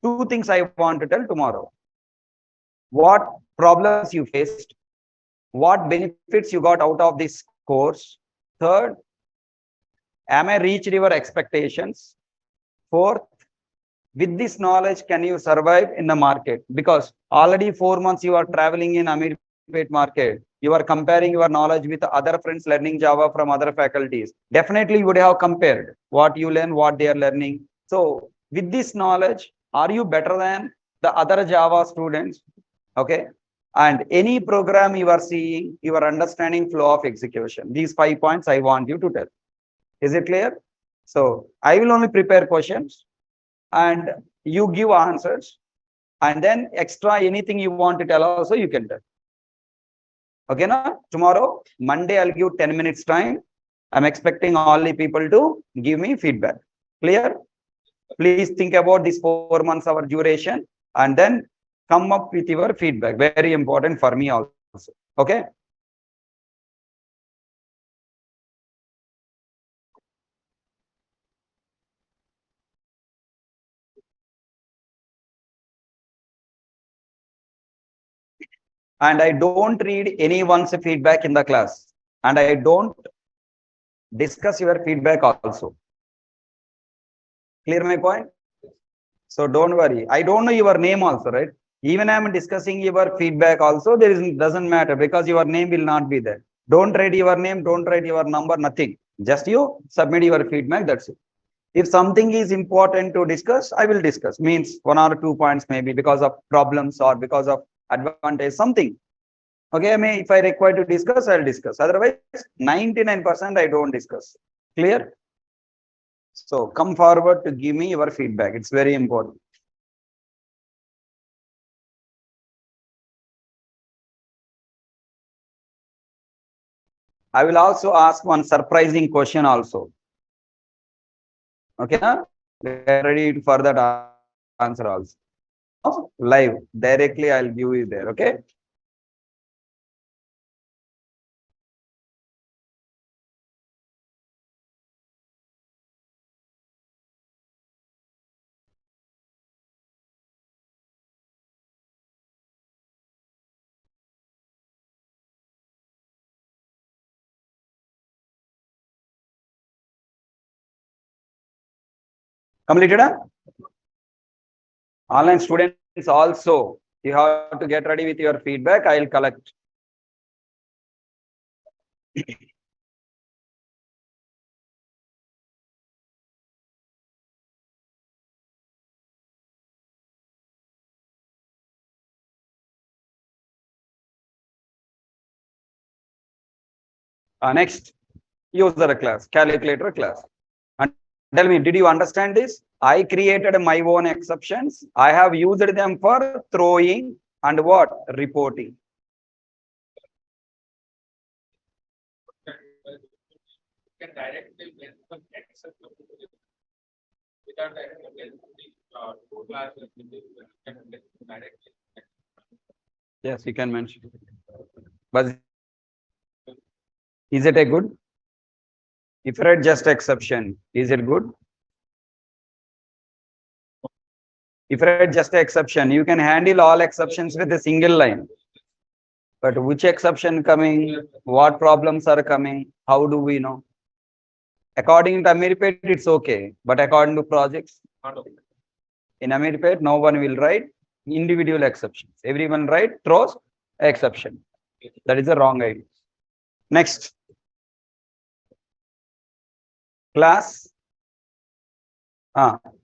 2 things I want to tell tomorrow? What problems you faced? What benefits you got out of this course? Third, am I reached your expectations? Fourth, with this knowledge, can you survive in the market? Because already 4 months you are traveling in Amirpet market. You are comparing your knowledge with other friends learning Java from other faculties. Definitely you would have compared what you learn, what they are learning. So with this knowledge, are you better than the other Java students? Okay. And any program you are seeing, you are understanding flow of execution. These 5 points I want you to tell. Is it clear? So I will only prepare questions and you give answers, and then extra anything you want to tell also you can tell. Okay, now tomorrow, Monday, I'll give 10 minutes time. I'm expecting all the people to give me feedback. Clear? Please think about this 4 months our duration and then come up with your feedback. Very important for me also. Okay? And I don't read anyone's feedback in the class. And I don't discuss your feedback also. Clear my point? So don't worry. I don't know your name also, right? Even I am discussing your feedback also, doesn't matter because your name will not be there. Don't write your name, don't write your number, nothing. Just you submit your feedback, that's it. If something is important to discuss, I will discuss. Means 1 or 2 points maybe because of problems or because of advantage, something. Okay, I mean, if I require to discuss, I'll discuss. Otherwise, 99% I don't discuss. Clear? So come forward to give me your feedback. It's very important. I will also ask one surprising question also. Okay, get ready for that answer also. Live, directly I'll give you there. Okay. Completed? Online students also, you have to get ready with your feedback. I'll collect. Next, user class, calculator class. And tell me, did you understand this? I created my own exceptions. I have used them for throwing and what? Reporting. Yes, you can mention. But is it a good? If you write just exception, is it good? If you write just exception, you can handle all exceptions with a single line. But which exception coming? What problems are coming? How do we know? According to Amirpet, it's okay. But according to projects, in Amirpet, no one will write individual exceptions. Everyone write throws exception. That is a wrong idea. Next. Class.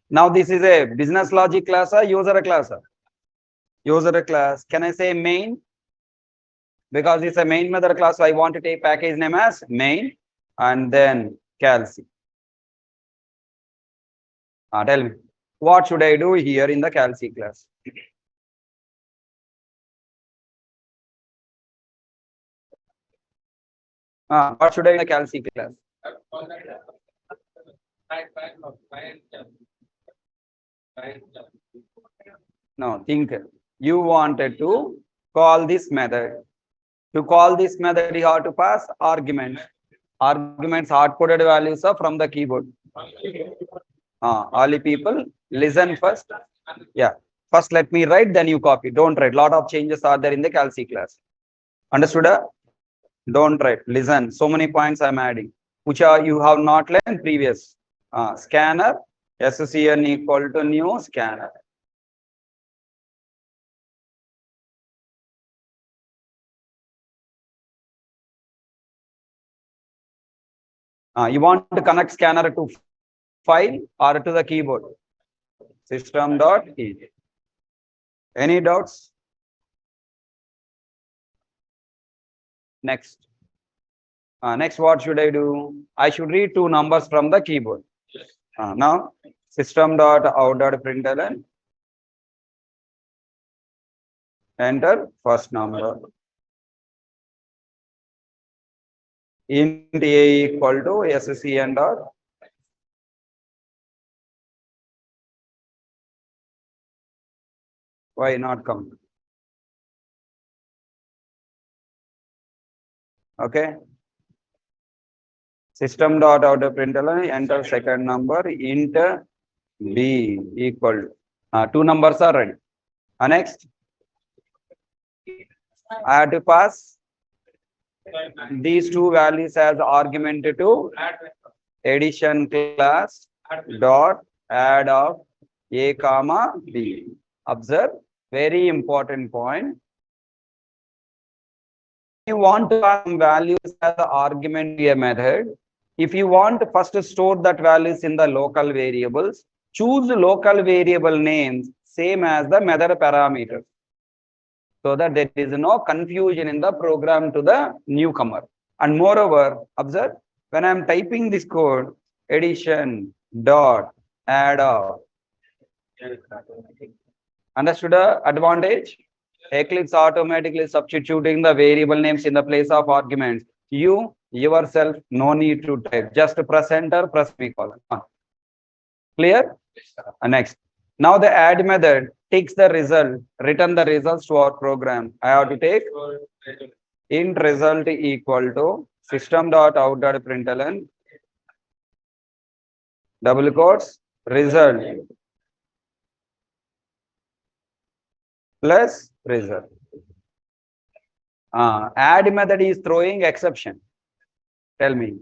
Now this is a business logic class or user class? User class. Can I say main? Because it's a main method class, so I want to take package name as main and then calc. Tell me, what should I do here in the calc class? What should I do in the calc class? No, think you wanted to call this method. To call this method, you have to pass arguments. Arguments hard-coded values are from the keyboard. All the people listen first. Yeah. First let me write, then you copy. Don't write. Lot of changes are there in the calc class. Understood? Don't write. Listen. So many points I'm adding, which are you have not learned previous. Scanner, SCN equal to new scanner. You want to connect scanner to file or to the keyboard? System.e. Any doubts? Next. Next, what should I do? I should read two numbers from the keyboard. Now, system.out.println. Enter first number. Int a equal to scn dot. Why not come? Okay. System dot out of println, enter second number, int b equal. Two numbers are ready. Next, I have to pass these two values as argument to addition class dot add of a comma b. Observe, Very important point. You want to pass some values as an argument to a method. If you want to first store that values in the local variables, choose local variable names same as the method parameters, so that there is no confusion in the program to the newcomer. And moreover, observe, when I am typing this code, addition dot add up. Understood the advantage? Eclipse automatically substituting the variable names in the place of arguments. You yourself no need to type. Just press enter, press semicolon. Clear? Next. Now the add method takes the result, return the results to our program. I have to take int result equal to system.out.println double quotes result plus result. Add method is throwing exception. Tell me,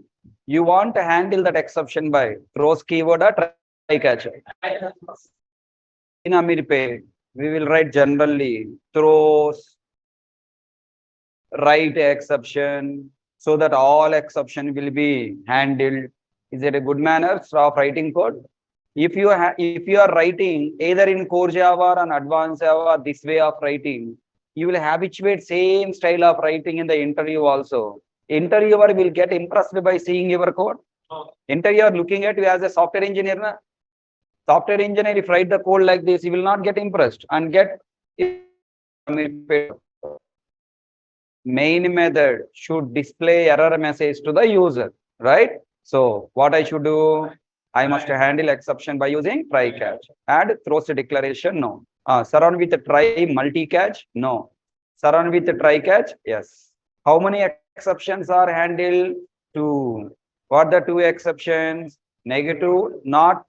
you want to handle that exception by throws keyword or try catch? In Amirpe, we will write generally throws write exception so that all exception will be handled. Is it a good manner of writing code? If you are writing either in core Java or advanced Java, this way of writing, you will habituate same style of writing in the interview also. Interviewer will get impressed by seeing your code. Interviewer looking at you as a software engineer. Software engineer, if write the code like this, he will not get impressed and get main method should display error message to the user, right? So what I should do? I must handle exception by using try catch. Add throws a declaration, no. Surround with try multi catch, no. Surround with try catch, yes. How many exceptions are handled? 2. What the 2 exceptions? Negative, not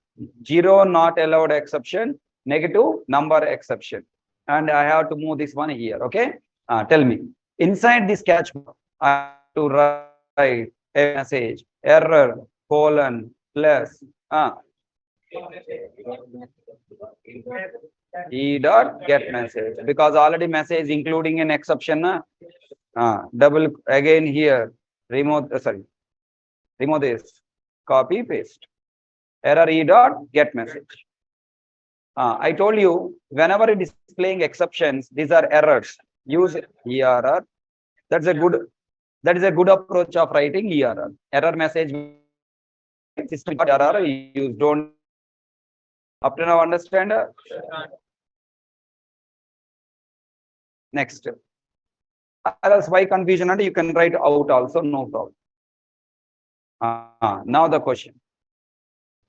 0, not allowed exception, negative number exception. And I have to move this one here, okay? Tell me. Inside this catch block, I have to write a message, error, colon, plus, e dot get message, because already message including an exception, double again here, remove, remove this, copy, paste, error e dot get message. I told you, whenever it is displaying exceptions, these are errors. Use error. That is a good approach of writing error. Error message system error use. Don't up to now understand. Next. Else why confusion, and you can write out also, no problem. Now the question.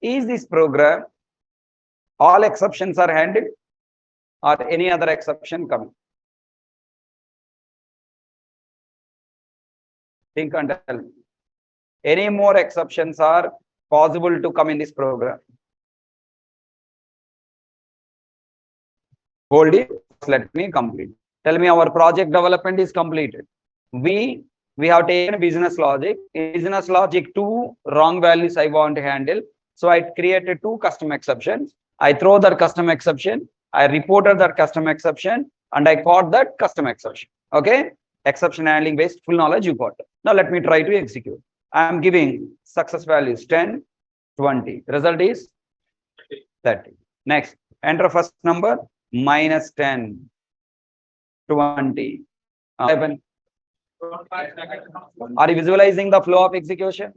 Is this program all exceptions are handled or any other exception coming? Think and tell me. Any more exceptions are possible to come in this program? Hold it. Let me complete. Tell me, our project development is completed. We have taken business logic. In business logic, 2 wrong values I want to handle. So I created 2 custom exceptions. I throw that custom exception. I reported that custom exception, and I caught that custom exception. Okay? Exception handling based full knowledge you got. Now let me try to execute. I am giving success values 10, 20. Result is 30. Next, enter first number minus 10, 20. 11. Are you visualizing the flow of execution?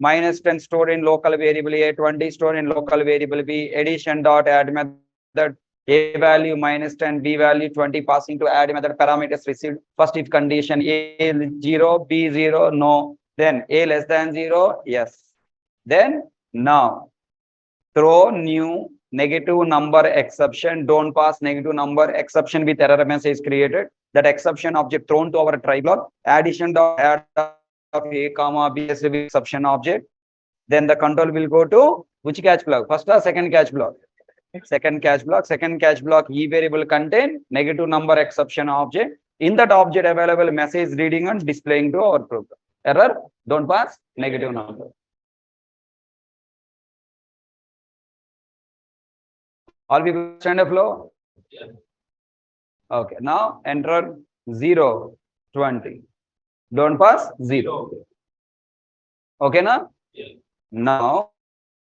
Minus 10 stored in local variable A, 20 stored in local variable B, addition dot add method, A value minus 10, B value 20, passing to add method, parameters received. First if condition A 0, B 0, no. Then A less than 0, yes. Then now throw new negative number exception. Don't pass negative number exception with error message created. That exception object thrown to our try block. Addition dot add of A comma B as exception object. Then the control will go to which catch block? First or second catch block? Second catch block. Second catch block E variable contain negative number exception object. In that object available message reading and displaying to our program. Error, don't pass negative number. All people understand the flow? Okay, now enter 0, 20. Don't pass 0. Okay, now? Now,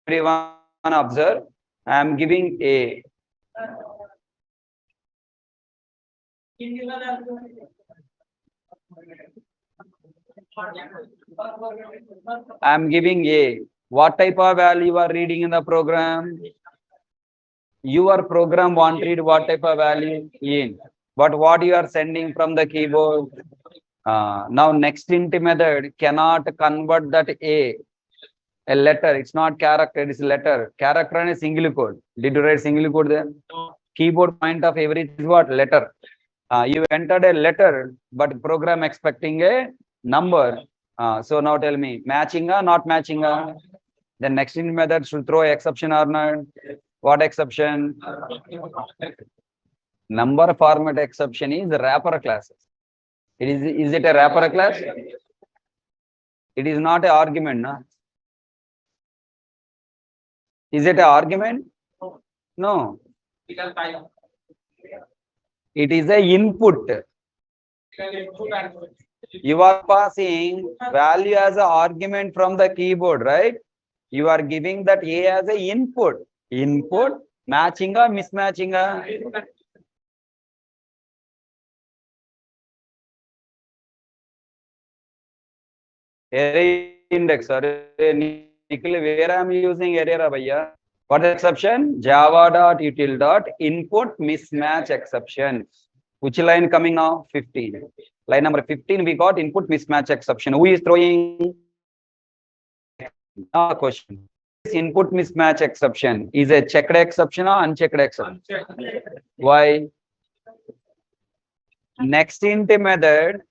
everyone observe. I am giving A. I am giving A. What type of value you are reading in the program? Your program wanted what type of value? In. But what you are sending from the keyboard? Now next int method cannot convert that A letter. It's not character, it's letter. Character and a single code. Did you write single code there? No. Keyboard point of everything is what? Letter. You entered a letter, but program expecting a number. So now tell me, matching or not matching? The next int method should throw exception or not? What exception? Number format exception is wrapper classes. Is it a wrapper class? It is not an argument, no? Is it an argument? No. It is a input. You are passing value as an argument from the keyboard, right? You are giving that A as an input. Input matching or mismatching? Array index. Nikhil, where I am using array, bhaiya? What exception? Java.util.input mismatch exception. Which line coming now? 15. Line number 15, we got input mismatch exception. Who is throwing? Now question. This input mismatch exception is a checked exception or unchecked exception? Why? Next int method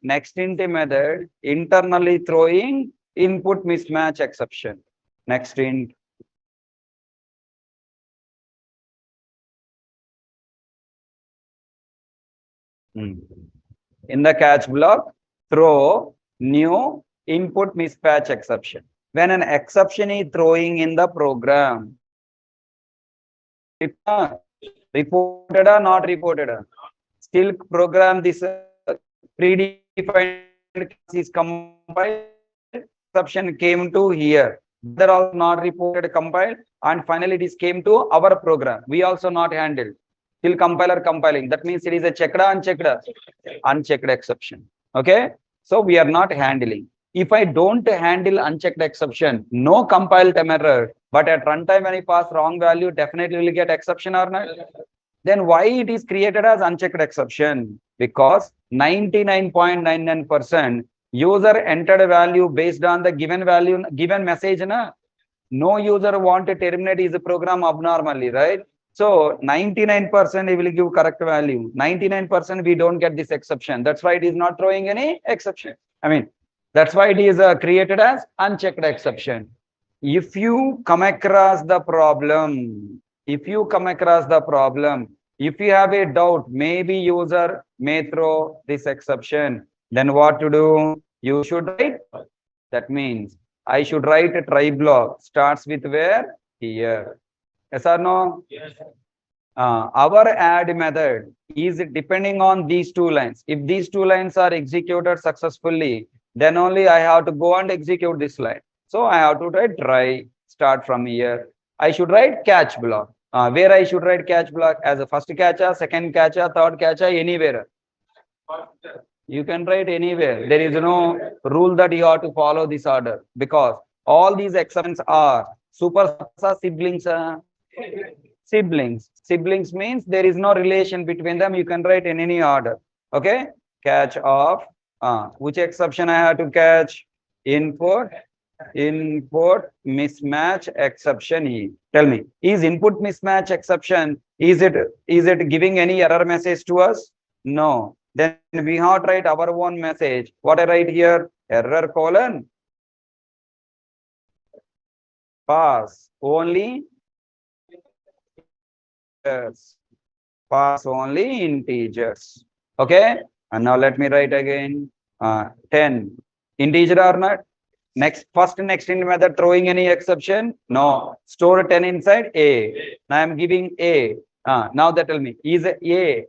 internally throwing input mismatch exception. Next int. In the catch block, throw new input mismatch exception. When an exception is throwing in the program, reported or not reported? Still program this predefined is compiled, exception came to here. They're all not reported, compiled, and finally it is came to our program. We also not handled. Till compiler compiling. That means it is a checked or unchecked? Unchecked exception. Okay. So we are not handling. If I don't handle unchecked exception, no compile time error. But at runtime when I pass wrong value, definitely will get exception or not? Then why it is created as unchecked exception? Because 99.99% user entered a value based on the given value, given message. No user want to terminate his program abnormally, right? So 99% he will give correct value. 99% we don't get this exception. That's why it is not throwing any exception. I mean, that's why it is created as unchecked exception. If you come across the problem, if you have a doubt, maybe user may throw this exception, then what to do? You should write. That means I should write a try block. Starts with where? Here. Yes or no? Yes. Our add method is depending on these two lines. If these two lines are executed successfully, then only I have to go and execute this line. So I have to write try, start from here. I should write catch block. Where I should write catch block? As a first catcher, second catcher, third catcher, anywhere. You can write anywhere. There is no rule that you have to follow this order, because all these exceptions are super siblings. Siblings means there is no relation between them. You can write in any order. Okay. Catch of which exception I have to catch? Input mismatch exception. Tell me, is input mismatch exception, is it giving any error message to us? No. Then we have to write our own message. What I write here? Error colon pass only integers. Okay. And now let me write again 10 integer or not. Next int method throwing any exception? No. Store 10 inside A. Now I am giving A. Now that tell me, is a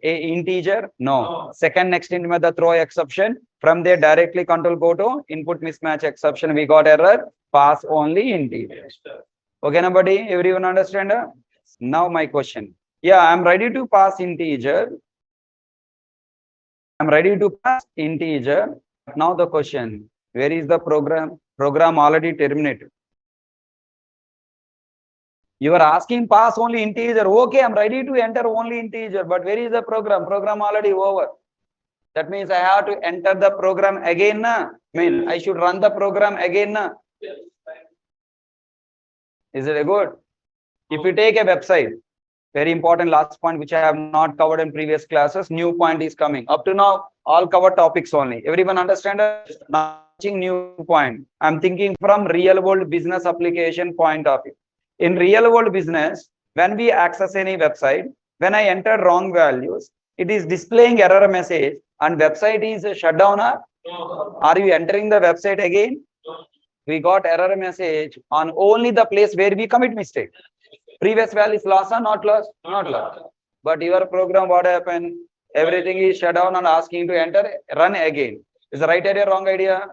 integer? No. Second next in method throw exception. From there directly control go to input mismatch exception. We got error. Pass only integer. Okay, nobody? Everyone understand? Now my question. Yeah, I'm ready to pass integer. I'm ready to pass integer. Now the question, where is the program? Program already terminated. You are asking pass only integer. Okay, I'm ready to enter only integer, but where is the program? Program already over. That means I have to enter the program again. I mean, I should run the program again. Is it good? If you take a website, very important last point which I have not covered in previous classes, new point is coming. Up to now, all cover topics only. Everyone understand? Nothing new point. I'm thinking from real world business application point of view. In real world business, when we access any website, when I enter wrong values, it is displaying error message and website is shut down. Are you entering the website again? We got error message on only the place where we commit mistake. Previous value is lost or not lost? Not lost. But your program, what happened? Everything is shut down and asking to enter, run again. Is the right idea, wrong idea?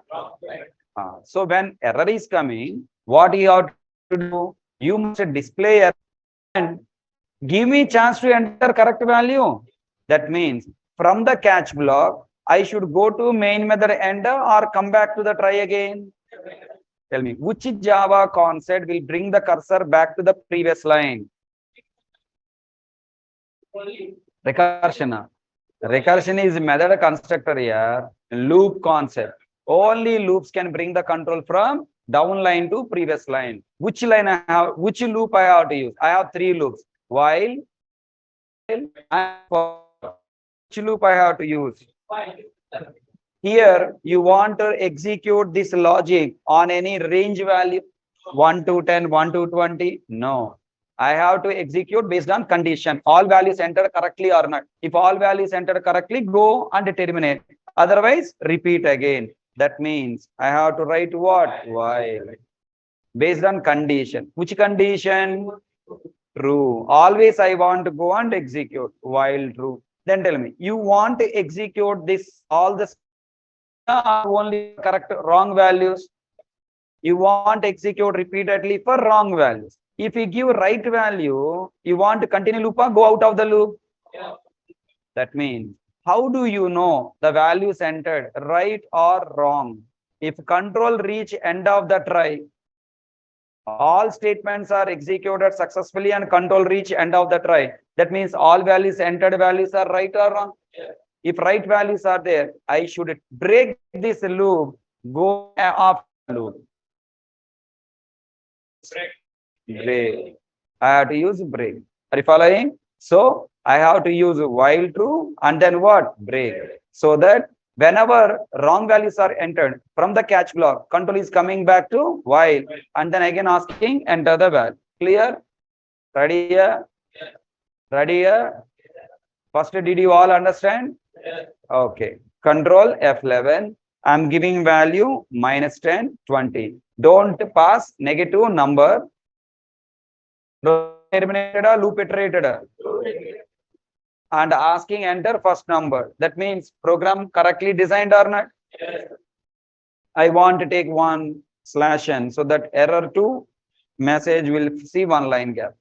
So when error is coming, what you have to do? You must display error and give me chance to enter correct value. That means from the catch block, I should go to main method enter or come back to the try again. Tell me, which Java concept will bring the cursor back to the previous line? Recursion. Recursion is method constructor here. Loop concept. Only loops can bring the control from down line to previous line. Which line I have? Which loop I have to use? I have 3 loops. While and for. Which loop I have to use? Here you want to execute this logic on any range value 1 to 10, 1 to 20. No, I have to execute based on condition. All values entered correctly or not. If all values entered correctly, go and terminate. Otherwise, repeat again. That means I have to write what? While. Based on condition. Which condition? True. Always I want to go and execute while true. Then tell me, you want to execute this all the only correct wrong values. You want to execute repeatedly for wrong values. If you give right value, you want to continue loop or go out of the loop. Yeah. That means, how do you know the values entered right or wrong? If control reach end of the try, all statements are executed successfully and control reach end of the try. That means all values entered values are right or wrong. Yeah. If right values are there, I should break this loop, go off loop. Break. I have to use break. Are you following? So I have to use while true and then what? Break. So that whenever wrong values are entered from the catch block, control is coming back to while and then again asking enter the value. Clear? Ready here? Ready here? First, did you all understand? Okay. Control F11. I'm giving value -10, 20. Don't pass negative number. Terminated or loop iterated? And asking enter first number. That means program correctly designed or not? I want to take 1/n so that error 2 message will see one line gap.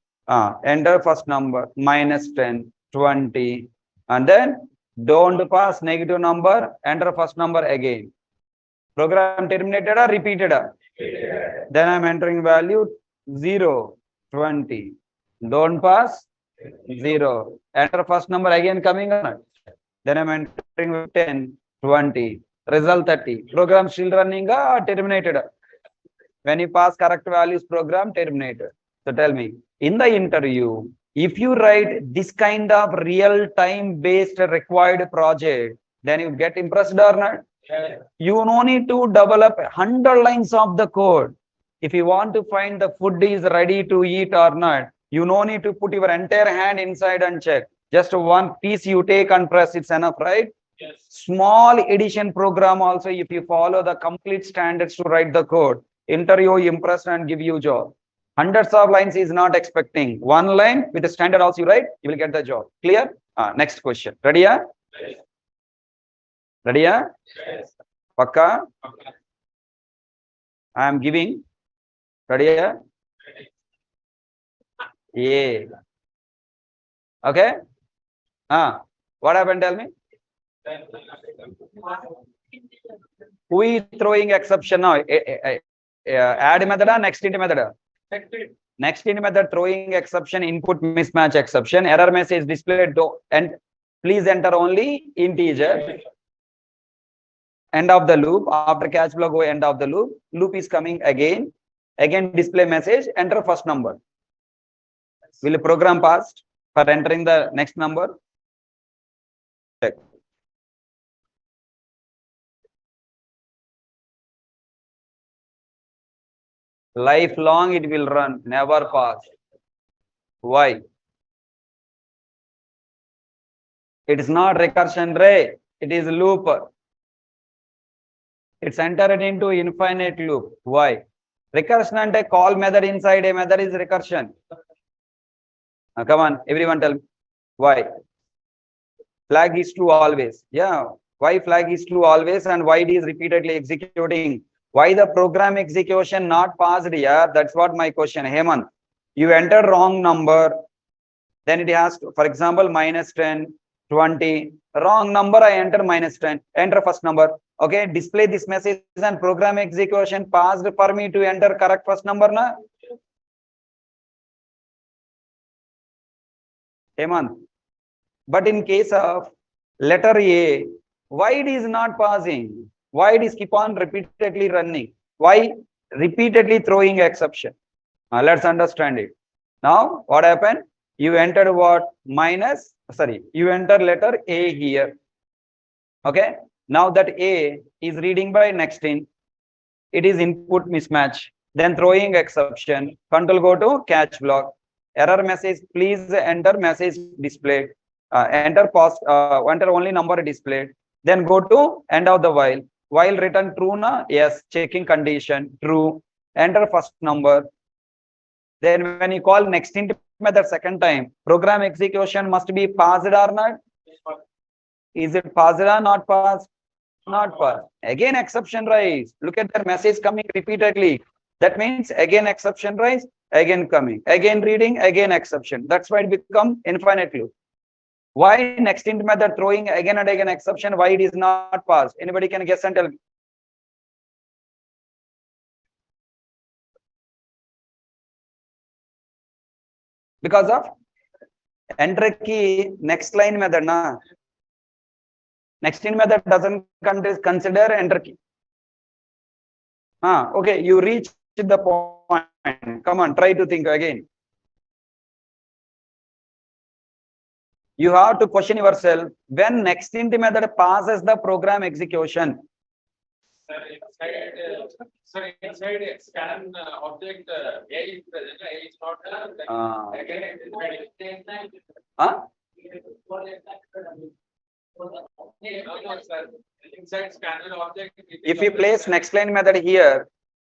Enter first number -10, 20, and then don't pass negative number, enter first number again. Program terminated or repeated? Then I'm entering value 0, 20. Don't pass 0. Enter first number again coming on. Then I'm entering 10, 20. Result 30. Program still running or terminated? When you pass correct values, program terminated. So tell me, in the interview, if you write this kind of real-time based required project, then you get impressed or not? You no need to develop 100 lines of the code. If you want to find the food is ready to eat or not, you no need to put your entire hand inside and check. Just one piece you take and press, it's enough, right? Yes. Small addition program also, if you follow the complete standards to write the code, interview impressed and give you job. Hundreds of lines is not expecting. One line with the standard also you write, you will get the job. Clear? Next question. Ready? Yeah? Ready? Yeah? Pakka? I am giving. Ready? Yeah? Yeah. Okay? What happened? Tell me. Who is throwing exception now? Add method or next int method? Next int method throwing exception, input mismatch exception, error message displayed and please enter only integer. End of the loop. After catch block, go end of the loop. Loop is coming again. Again display message, enter first number. Will program passed for entering the next number? Check. Lifelong it will run, never pass. Why? It is not recursion ray, it is loop. It's entered into infinite loop. Why? Recursion and a call method inside a method is recursion. Come on, everyone tell me. Why? Flag is true always. Yeah. Why flag is true always and why it is repeatedly executing? Why the program execution not passed here? That's what my question. Hemant, you entered wrong number. Then it has, to, for example, -10, 20. Wrong number, I enter -10. Enter first number. Okay, display this message and program execution passed for me to enter correct first number. Na? Hemant. But in case of letter A, why it is not passing? Why it is keep on repeatedly running? Why repeatedly throwing exception? Let's understand it. Now, what happened? You entered what? You enter letter A here. Okay. Now that A is reading by next in. It is input mismatch. Then throwing exception. Control go to catch block. Error message, please enter message displayed. Enter only number displayed. Then go to end of the while. While return true na? Yes. Checking condition true. Enter first number. Then when you call next int method second time, program execution must be passed or not? Is it passed or not passed? Not passed. Again exception rise. Look at the message coming repeatedly. That means again exception rise, again coming, again reading, again exception. That's why it become infinite loop. Why next int method throwing again and again exception? Why it is not passed? Anybody can guess and tell me. Because of enter key next line method na. Next int method doesn't consider enter key. Okay, you reach the point. Come on, try to think again. You have to question yourself when next int method passes the program execution. Sir, inside scan object A is present, A is not again it is ready. No, sir. Inside scanner object. If you place next line method here,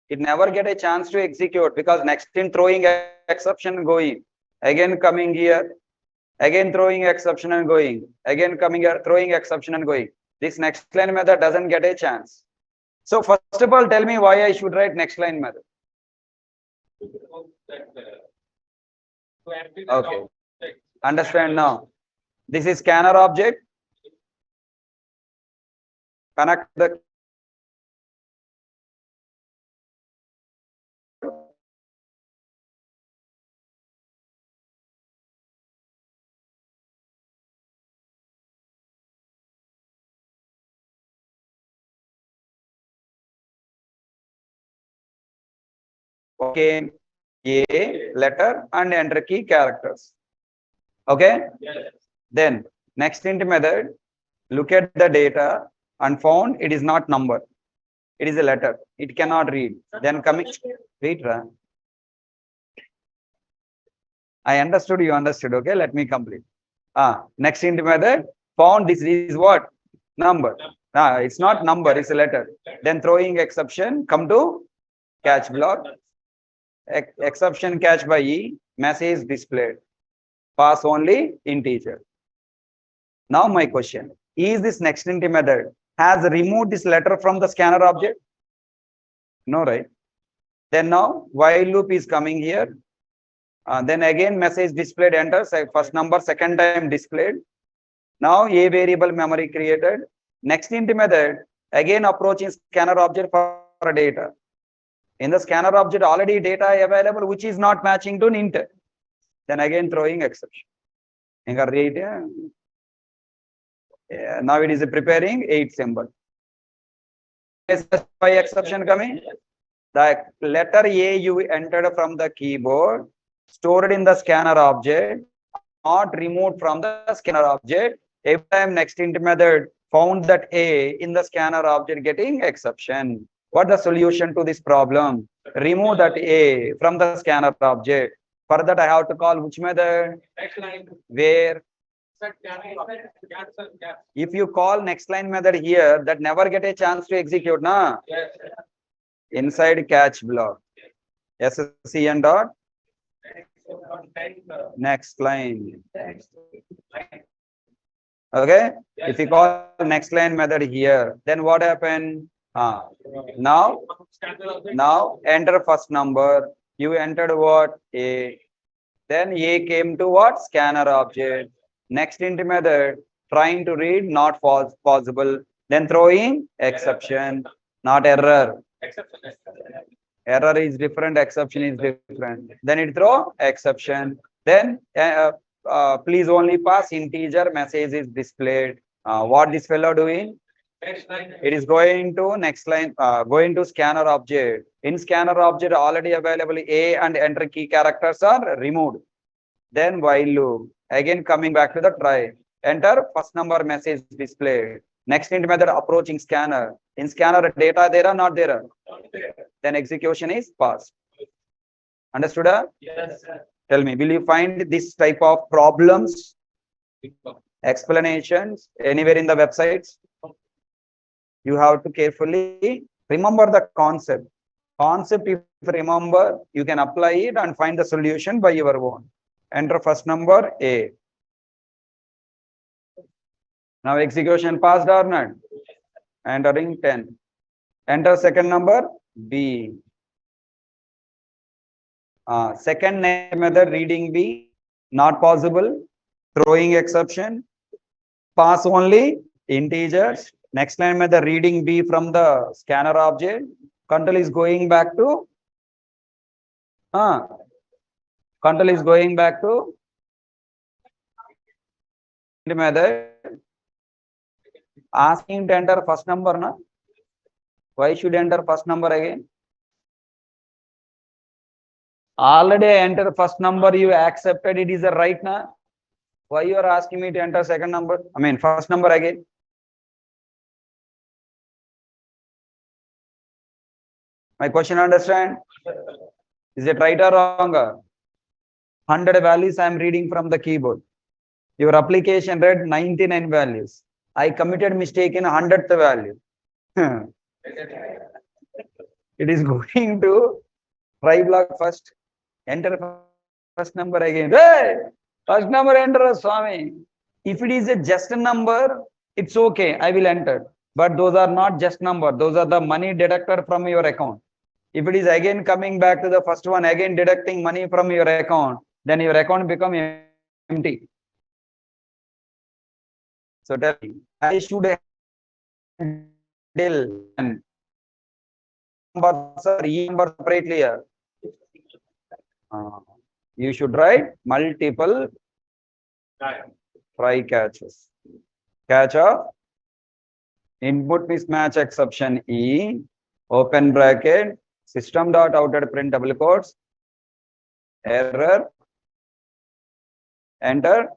it never get a chance to execute because next int throwing exception going, again coming here, again throwing exception and going, again coming here, throwing exception and going. This next line method doesn't get a chance. So first of all, tell me why I should write next line method. Okay. Understand now. This is scanner object. Connect the okay, A letter and enter key characters. Okay. Yes. Then next int method, look at the data and found it is not number. It is a letter. It cannot read. Then coming, wait, I understood, you understood. Okay, let me complete. Next int method found this is what? Number. It's not number, it's a letter. Then throwing exception, come to catch block. exception catch by E, message displayed. Pass only integer. Now my question, is this nextInt method has removed this letter from the scanner object? No, right? Then now while loop is coming here. Then again message displayed enters first number, second time displayed. Now a variable memory created. NextInt method again approaching scanner object for data. In the scanner object already data available which is not matching to int. Then again throwing exception. Now it is preparing 8 symbol. By exception coming. The letter A you entered from the keyboard, stored in the scanner object, not removed from the scanner object. Every time nextInt method found that A in the scanner object getting exception. What the solution to this problem? Remove that A from the scanner object. For that I have to call which method? Where? If you call next line method here, that never get a chance to execute, na? Yes. Inside catch block. SCN dot next line. Okay. If you call next line method here, then what happened? Now enter first number. You entered what? A. Then A came to what? Scanner object. nextInt method trying to read not false possible. Then throwing exception, not error. Error is different, exception is different. Then it throw exception. Then please only pass integer, message is displayed. What this fellow doing? It is going to next line, going to scanner object. In scanner object already available A and enter key characters are removed. Then while loop, again coming back to the try. Enter first number, message displayed. nextInt method approaching scanner. In scanner data there are not there. Then execution is passed. Understood? Yes, sir. Tell me, will you find this type of problems, explanations anywhere in the websites? You have to carefully remember the concept. Concept, if you remember, you can apply it and find the solution by your own. Enter first number A. Now execution passed or not? Entering 10. Enter second number B. Second method reading B, not possible. Throwing exception. Pass only integers. Next line method reading B from the scanner object. Control is going back to. Control is going back to method. Asking to enter first number, na? Why should enter first number again? Already I entered first number, you accepted it is a right, na? Why you are asking me to enter second number? I mean first number again. My question understand? Is it right or wrong? 100 values I am reading from the keyboard. Your application read 99 values. I committed mistake in 100th value. It is going to try block first. Enter first number again. Hey! First number enter, Swami. If it is a just number, it's okay. I will enter. But those are not just number. Those are the money deducted from your account. If it is again coming back to the first one, again deducting money from your account, then your account become empty. So tell me, I should handle numbers or numbers separately here. You should write multiple try catches. Catch of input mismatch exception E, open bracket, system.out.print double quotes, error, enter,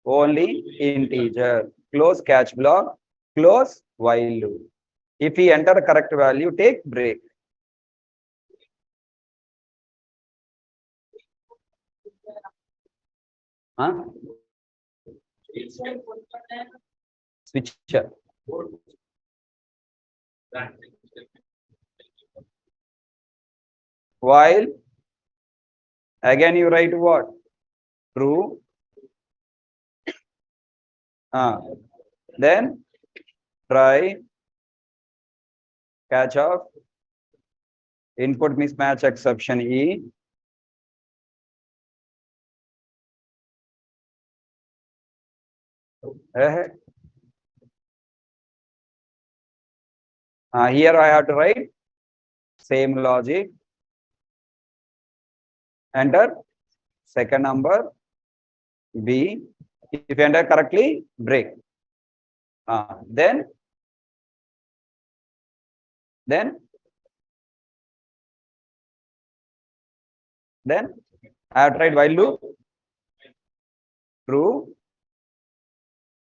only integer, close catch block, close while loop. If we enter the correct value, take break. Switcher. While Again you write what? True. Then try catch of input mismatch exception E. Here I have to write same logic. Enter second number B. If you enter correctly, break. Then I have tried while loop. True.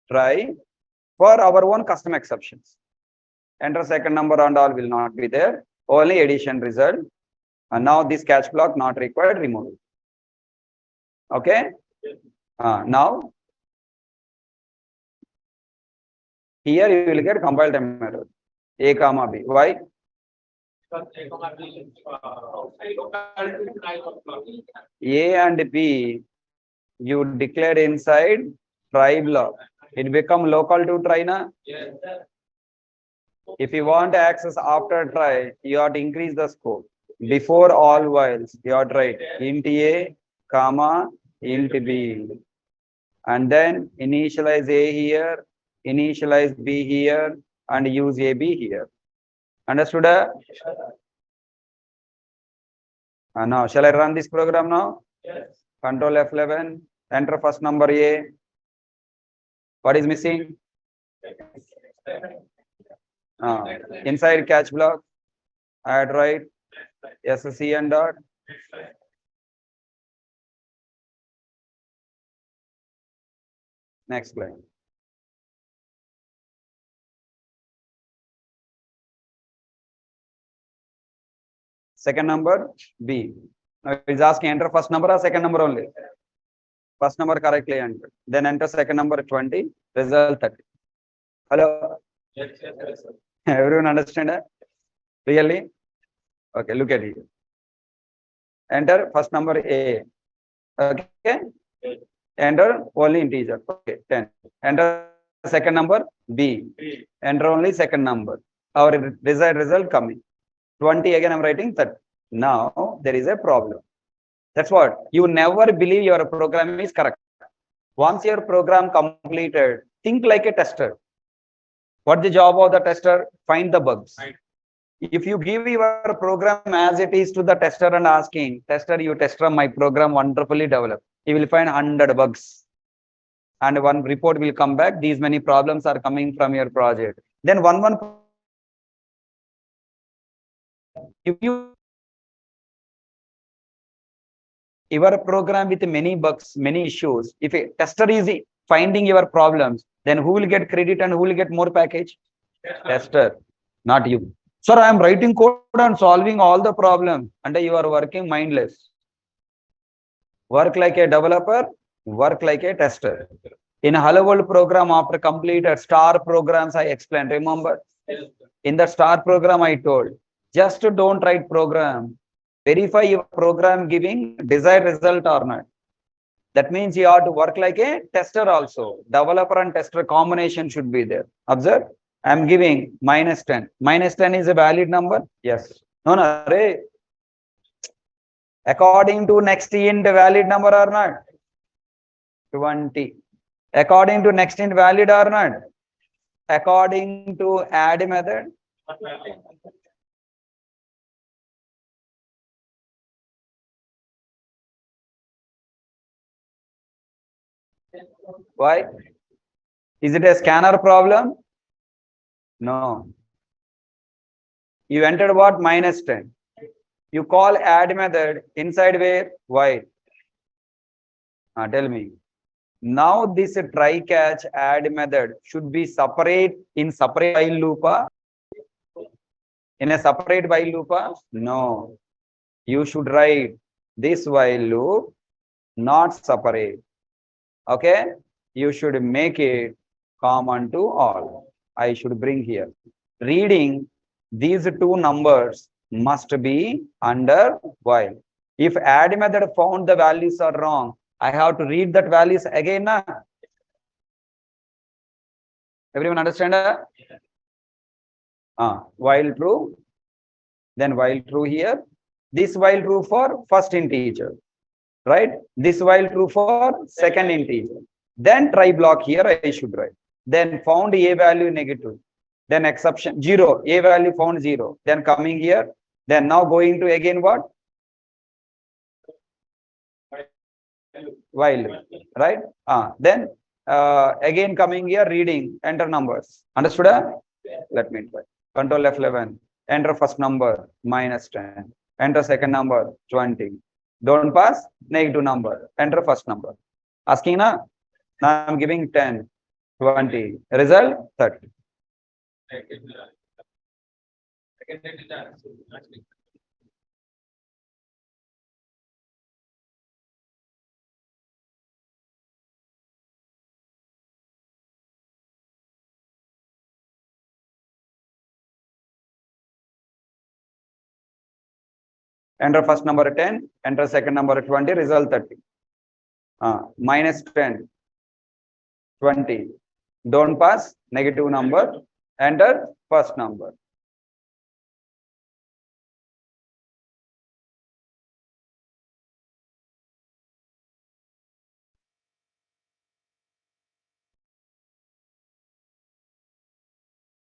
Try for our own custom exceptions. Enter second number and all will not be there. Only addition result. And now this catch block not required, remove it. Okay. Now here you will get compile time error. A comma B. Why? A and B you declared inside try block. It become local to try na? Yes. If you want access after try, you have to increase the scope. Before all whiles, you have to write int A, comma, int B. And then initialize A here, initialize B here, and use AB here. Understood? Now, shall I run this program now? Yes. Control F11, enter first number A. What is missing? Inside catch block, add write SCN dot. Next line. Second number B. Now it's asking enter first number or second number only. First number correctly enter. Then enter second number 20, result 30. Hello? Yes, yes. Everyone understand that? Really? Okay, look at it. Enter first number A. Okay. Enter only integer. Okay, 10. Enter second number B. Enter only second number. Our desired result coming. 20 again I'm writing 30. Now there is a problem. That's what you never believe your program is correct. Once your program completed, think like a tester. What's the job of the tester? Find the bugs. Right. If you give your program as it is to the tester and asking, tester, you tester my program wonderfully developed, he will find 100 bugs. And one report will come back, these many problems are coming from your project. Then if you your program with many bugs, many issues, if a tester is finding your problems, then who will get credit and who will get more package? Tester, not you. Sir, I am writing code and solving all the problems, and you are working mindless. Work like a developer, work like a tester. In a Hello World program, after completed star programs, I explained, remember? In the star program, I told, just don't write program. Verify your program giving desired result or not. That means you have to work like a tester also. Developer and tester combination should be there. Observe, I am giving -10. -10 is a valid number? Yes. No, no. According to next int valid number or not? 20. According to next int valid or not? According to add method? Why? Is it a scanner problem? No. You entered what? -10. You call add method inside where? While. Tell me. Now this try catch add method should be separate in separate while loop. In a separate while loop? No. You should write this while loop, not separate. Okay, you should make it common to all. I should bring here. Reading these two numbers must be under while. If add method found the values are wrong, I have to read that values again. Na? Everyone understand? While true, then while true here. This while true for first integer, right? This while true for second integer. Then try block here I should write. Then found a value negative. Then exception 0. A value found 0. Then coming here. Then now going to again what? While, right? Then again coming here, reading, enter numbers. Understood? Let me try. Control F11. Enter first number, -10. Enter second number, 20. Don't pass, negative number. Enter first number. Asking na? Now I'm giving 10, 20. Result, 30. Enter first number 10, enter second number 20, result 30. -10, 20. Don't pass, negative number, enter first number.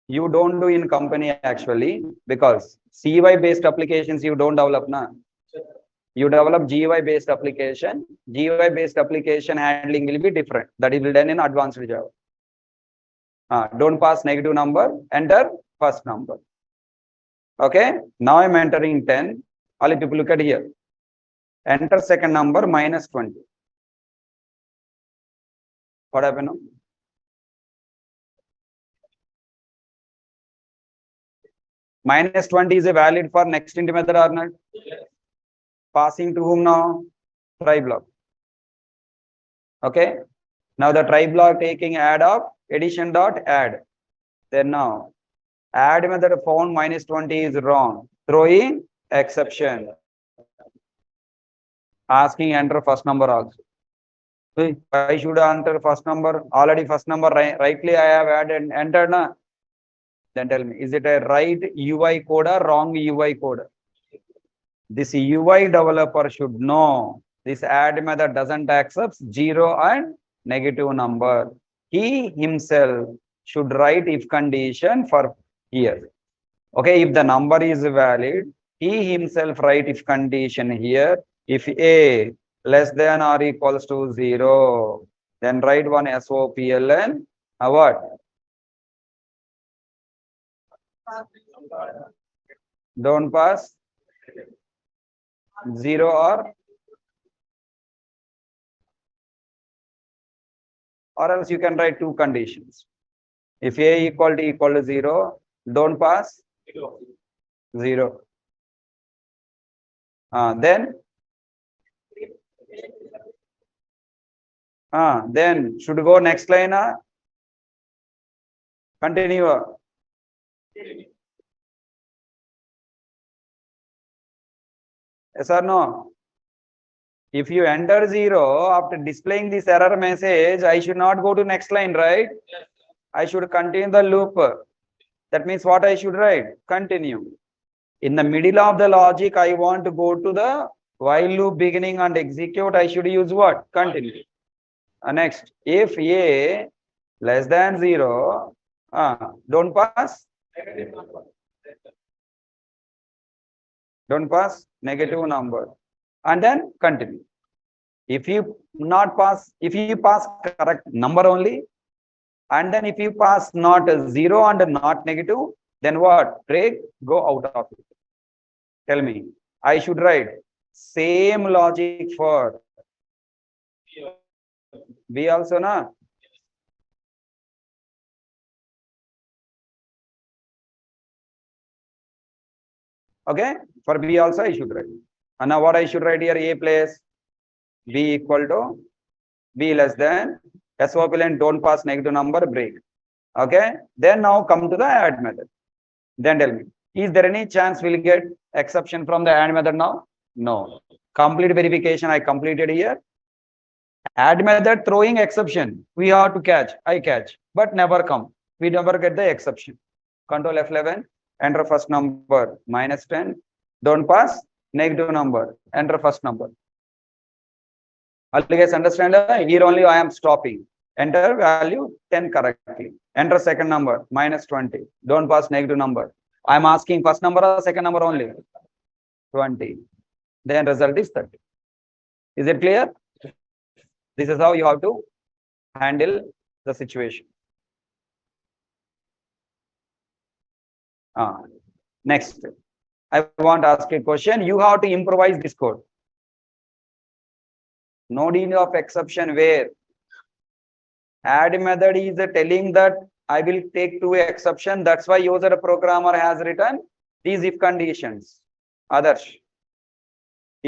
You don't do in company actually, because CY based applications you don't develop na. You develop GUI based application. GUI based application handling will be different. That will be done in advanced Java. Don't pass negative number, enter first number. Okay, now I'm entering 10. All people look at here. Enter second number, -20. What happened now? -20 is a valid for next int method or not? Yes. Passing to whom now? Try block. Okay. Now the try block taking add of addition dot add. Then now add method found -20 is wrong. Throwing exception. Asking enter first number also. I should enter first number. Already first number rightly I have added entered na. Then tell me, is it a right UI code or wrong UI code? This UI developer should know this add method doesn't accept 0 and negative number. He himself should write if condition for here. Okay, if the number is valid, he himself write if condition here. If A less than or equals to 0, then write one SOPLN. What? Don't pass 0 or else you can write two conditions. If A equal to 0, don't pass 0. Then should go next line. Continue. Yes or no? If you enter 0 after displaying this error message, I should not go to next line, right? Yes. I should continue the loop. That means what I should write? Continue. In the middle of the logic, I want to go to the while loop beginning and execute. I should use what? Continue. Next, if A less than 0, don't pass. Don't pass negative number, and then continue. If you not pass, if you pass correct number only, and then if you pass not 0 and not negative, then what? Break, go out of it. Tell me, I should write same logic for B also, na? Okay, for B also I should write. And now what I should write here? A place B equal to B less than SOPLN, don't pass negative number, break. Okay, then now come to the add method. Then tell me, is there any chance we'll get exception from the add method now? No. Complete verification I completed here. Add method throwing exception. We have to catch. I catch, but never come. We never get the exception. Control F11. Enter first number -10. Don't pass. Negative number. Enter first number. All you guys understand? Here only I am stopping. Enter value 10 correctly. Enter second number -20. Don't pass negative number. I am asking first number or second number only. 20. Then result is 30. Is it clear? This is how you have to handle the situation. Next, I want to ask a question. You have to improvise this code. No need of exception where add method is telling that I will take two exception. That's why user programmer has written these if conditions. Others.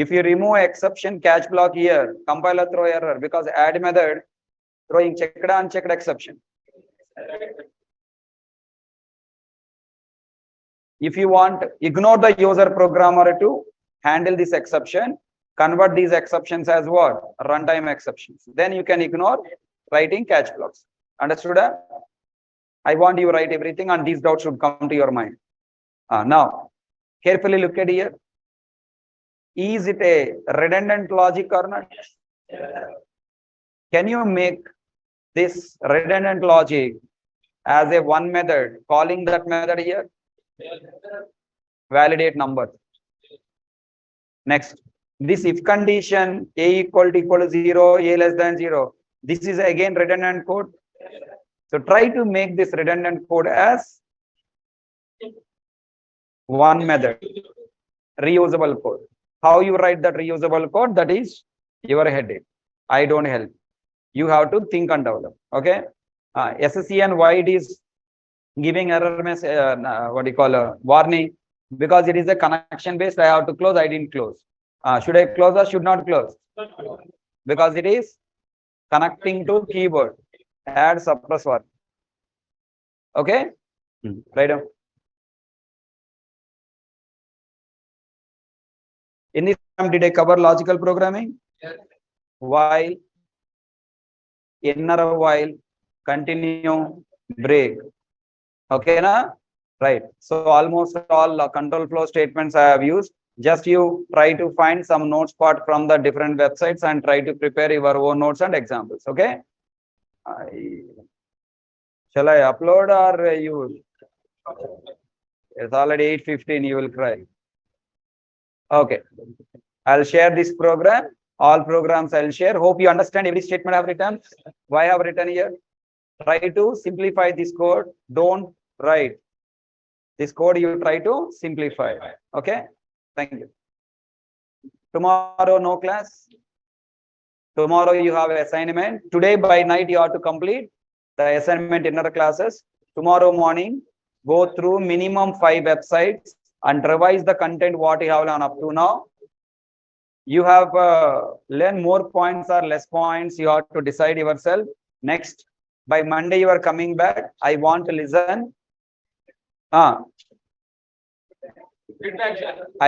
If you remove exception catch block here, compiler throw error because add method throwing checked unchecked exception. If you want, ignore the user programmer to handle this exception, convert these exceptions as what? Runtime exceptions. Then you can ignore writing catch blocks. Understood? I want you to write everything and these doubts should come to your mind. Now, carefully look at here. Is it a redundant logic or not? Can you make this redundant logic as a one method, calling that method here? Validate number. Next, this if condition a equal to 0, a less than 0. This is again redundant code. So try to make this redundant code as one method, reusable code. How you write that reusable code, that is your headache. I don't help. You have to think and develop. Okay. SSE and why it is giving error message, what do you call warning? Because it is a connection based. I have to close. I didn't close. Should I close or should not close? Because it is connecting to keyboard. Add suppress warning. Okay. Right down. In this time, did I cover logical programming? Yes. While, inner while, continue, break. Okay, na? Right. So almost all control flow statements I have used. Just you try to find some notes part from the different websites and try to prepare your own notes and examples. Okay. Shall I upload or you? It's already 8:15. You will cry. Okay, I'll share this program. All programs I'll share. Hope you understand every statement I've written. Why I've written here? Try to simplify this code. Don't write this code. You try to simplify. Okay. Thank you. Tomorrow no class. Tomorrow you have assignment. Today by night you have to complete the assignment inner classes. Tomorrow morning go through minimum 5 websites and revise the content what you have learned up to now. You have learned more points or less points. You have to decide yourself. Next, by Monday you are coming back. I want to listen.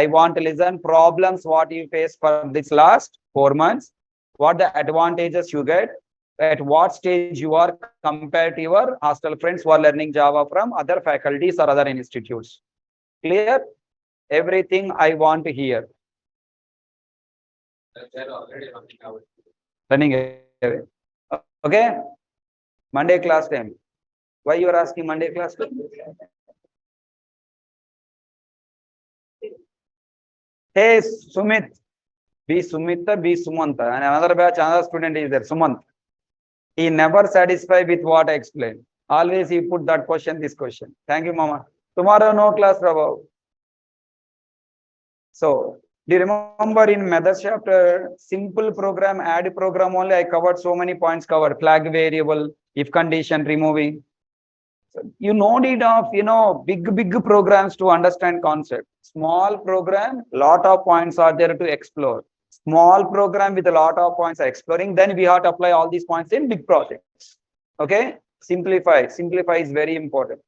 I want to listen problems what you face for this last 4 months. What the advantages you get. At what stage you are compared to your hostel friends who are learning Java from other faculties or other institutes. Clear? Everything I want to hear. Running away. Okay. Monday class time. Why you are asking Monday class time? Hey Sumit. Be Sumita, be Sumanta. And another batch, another student is there, Sumant. He never satisfied with what I explained. Always he put that question, this question. Thank you, Mama. Tomorrow no class, Prabhu. So, do you remember in methods chapter, simple program, add program only, I covered so many points covered, flag variable, if condition, removing. So you no need of, big programs to understand concept. Small program, lot of points are there to explore. Small program with a lot of points are exploring, then we have to apply all these points in big projects. Okay? Simplify. Simplify is very important.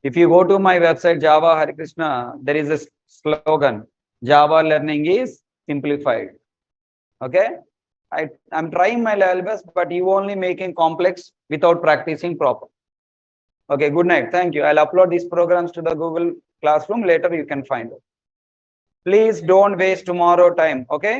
If you go to my website, Java Hare Krishna, there is a slogan. Java learning is simplified. Okay, I'm trying my level best, but you only making complex without practicing proper. Okay, good night. Thank you. I'll upload these programs to the Google Classroom. Later you can find it. Please don't waste tomorrow time. Okay.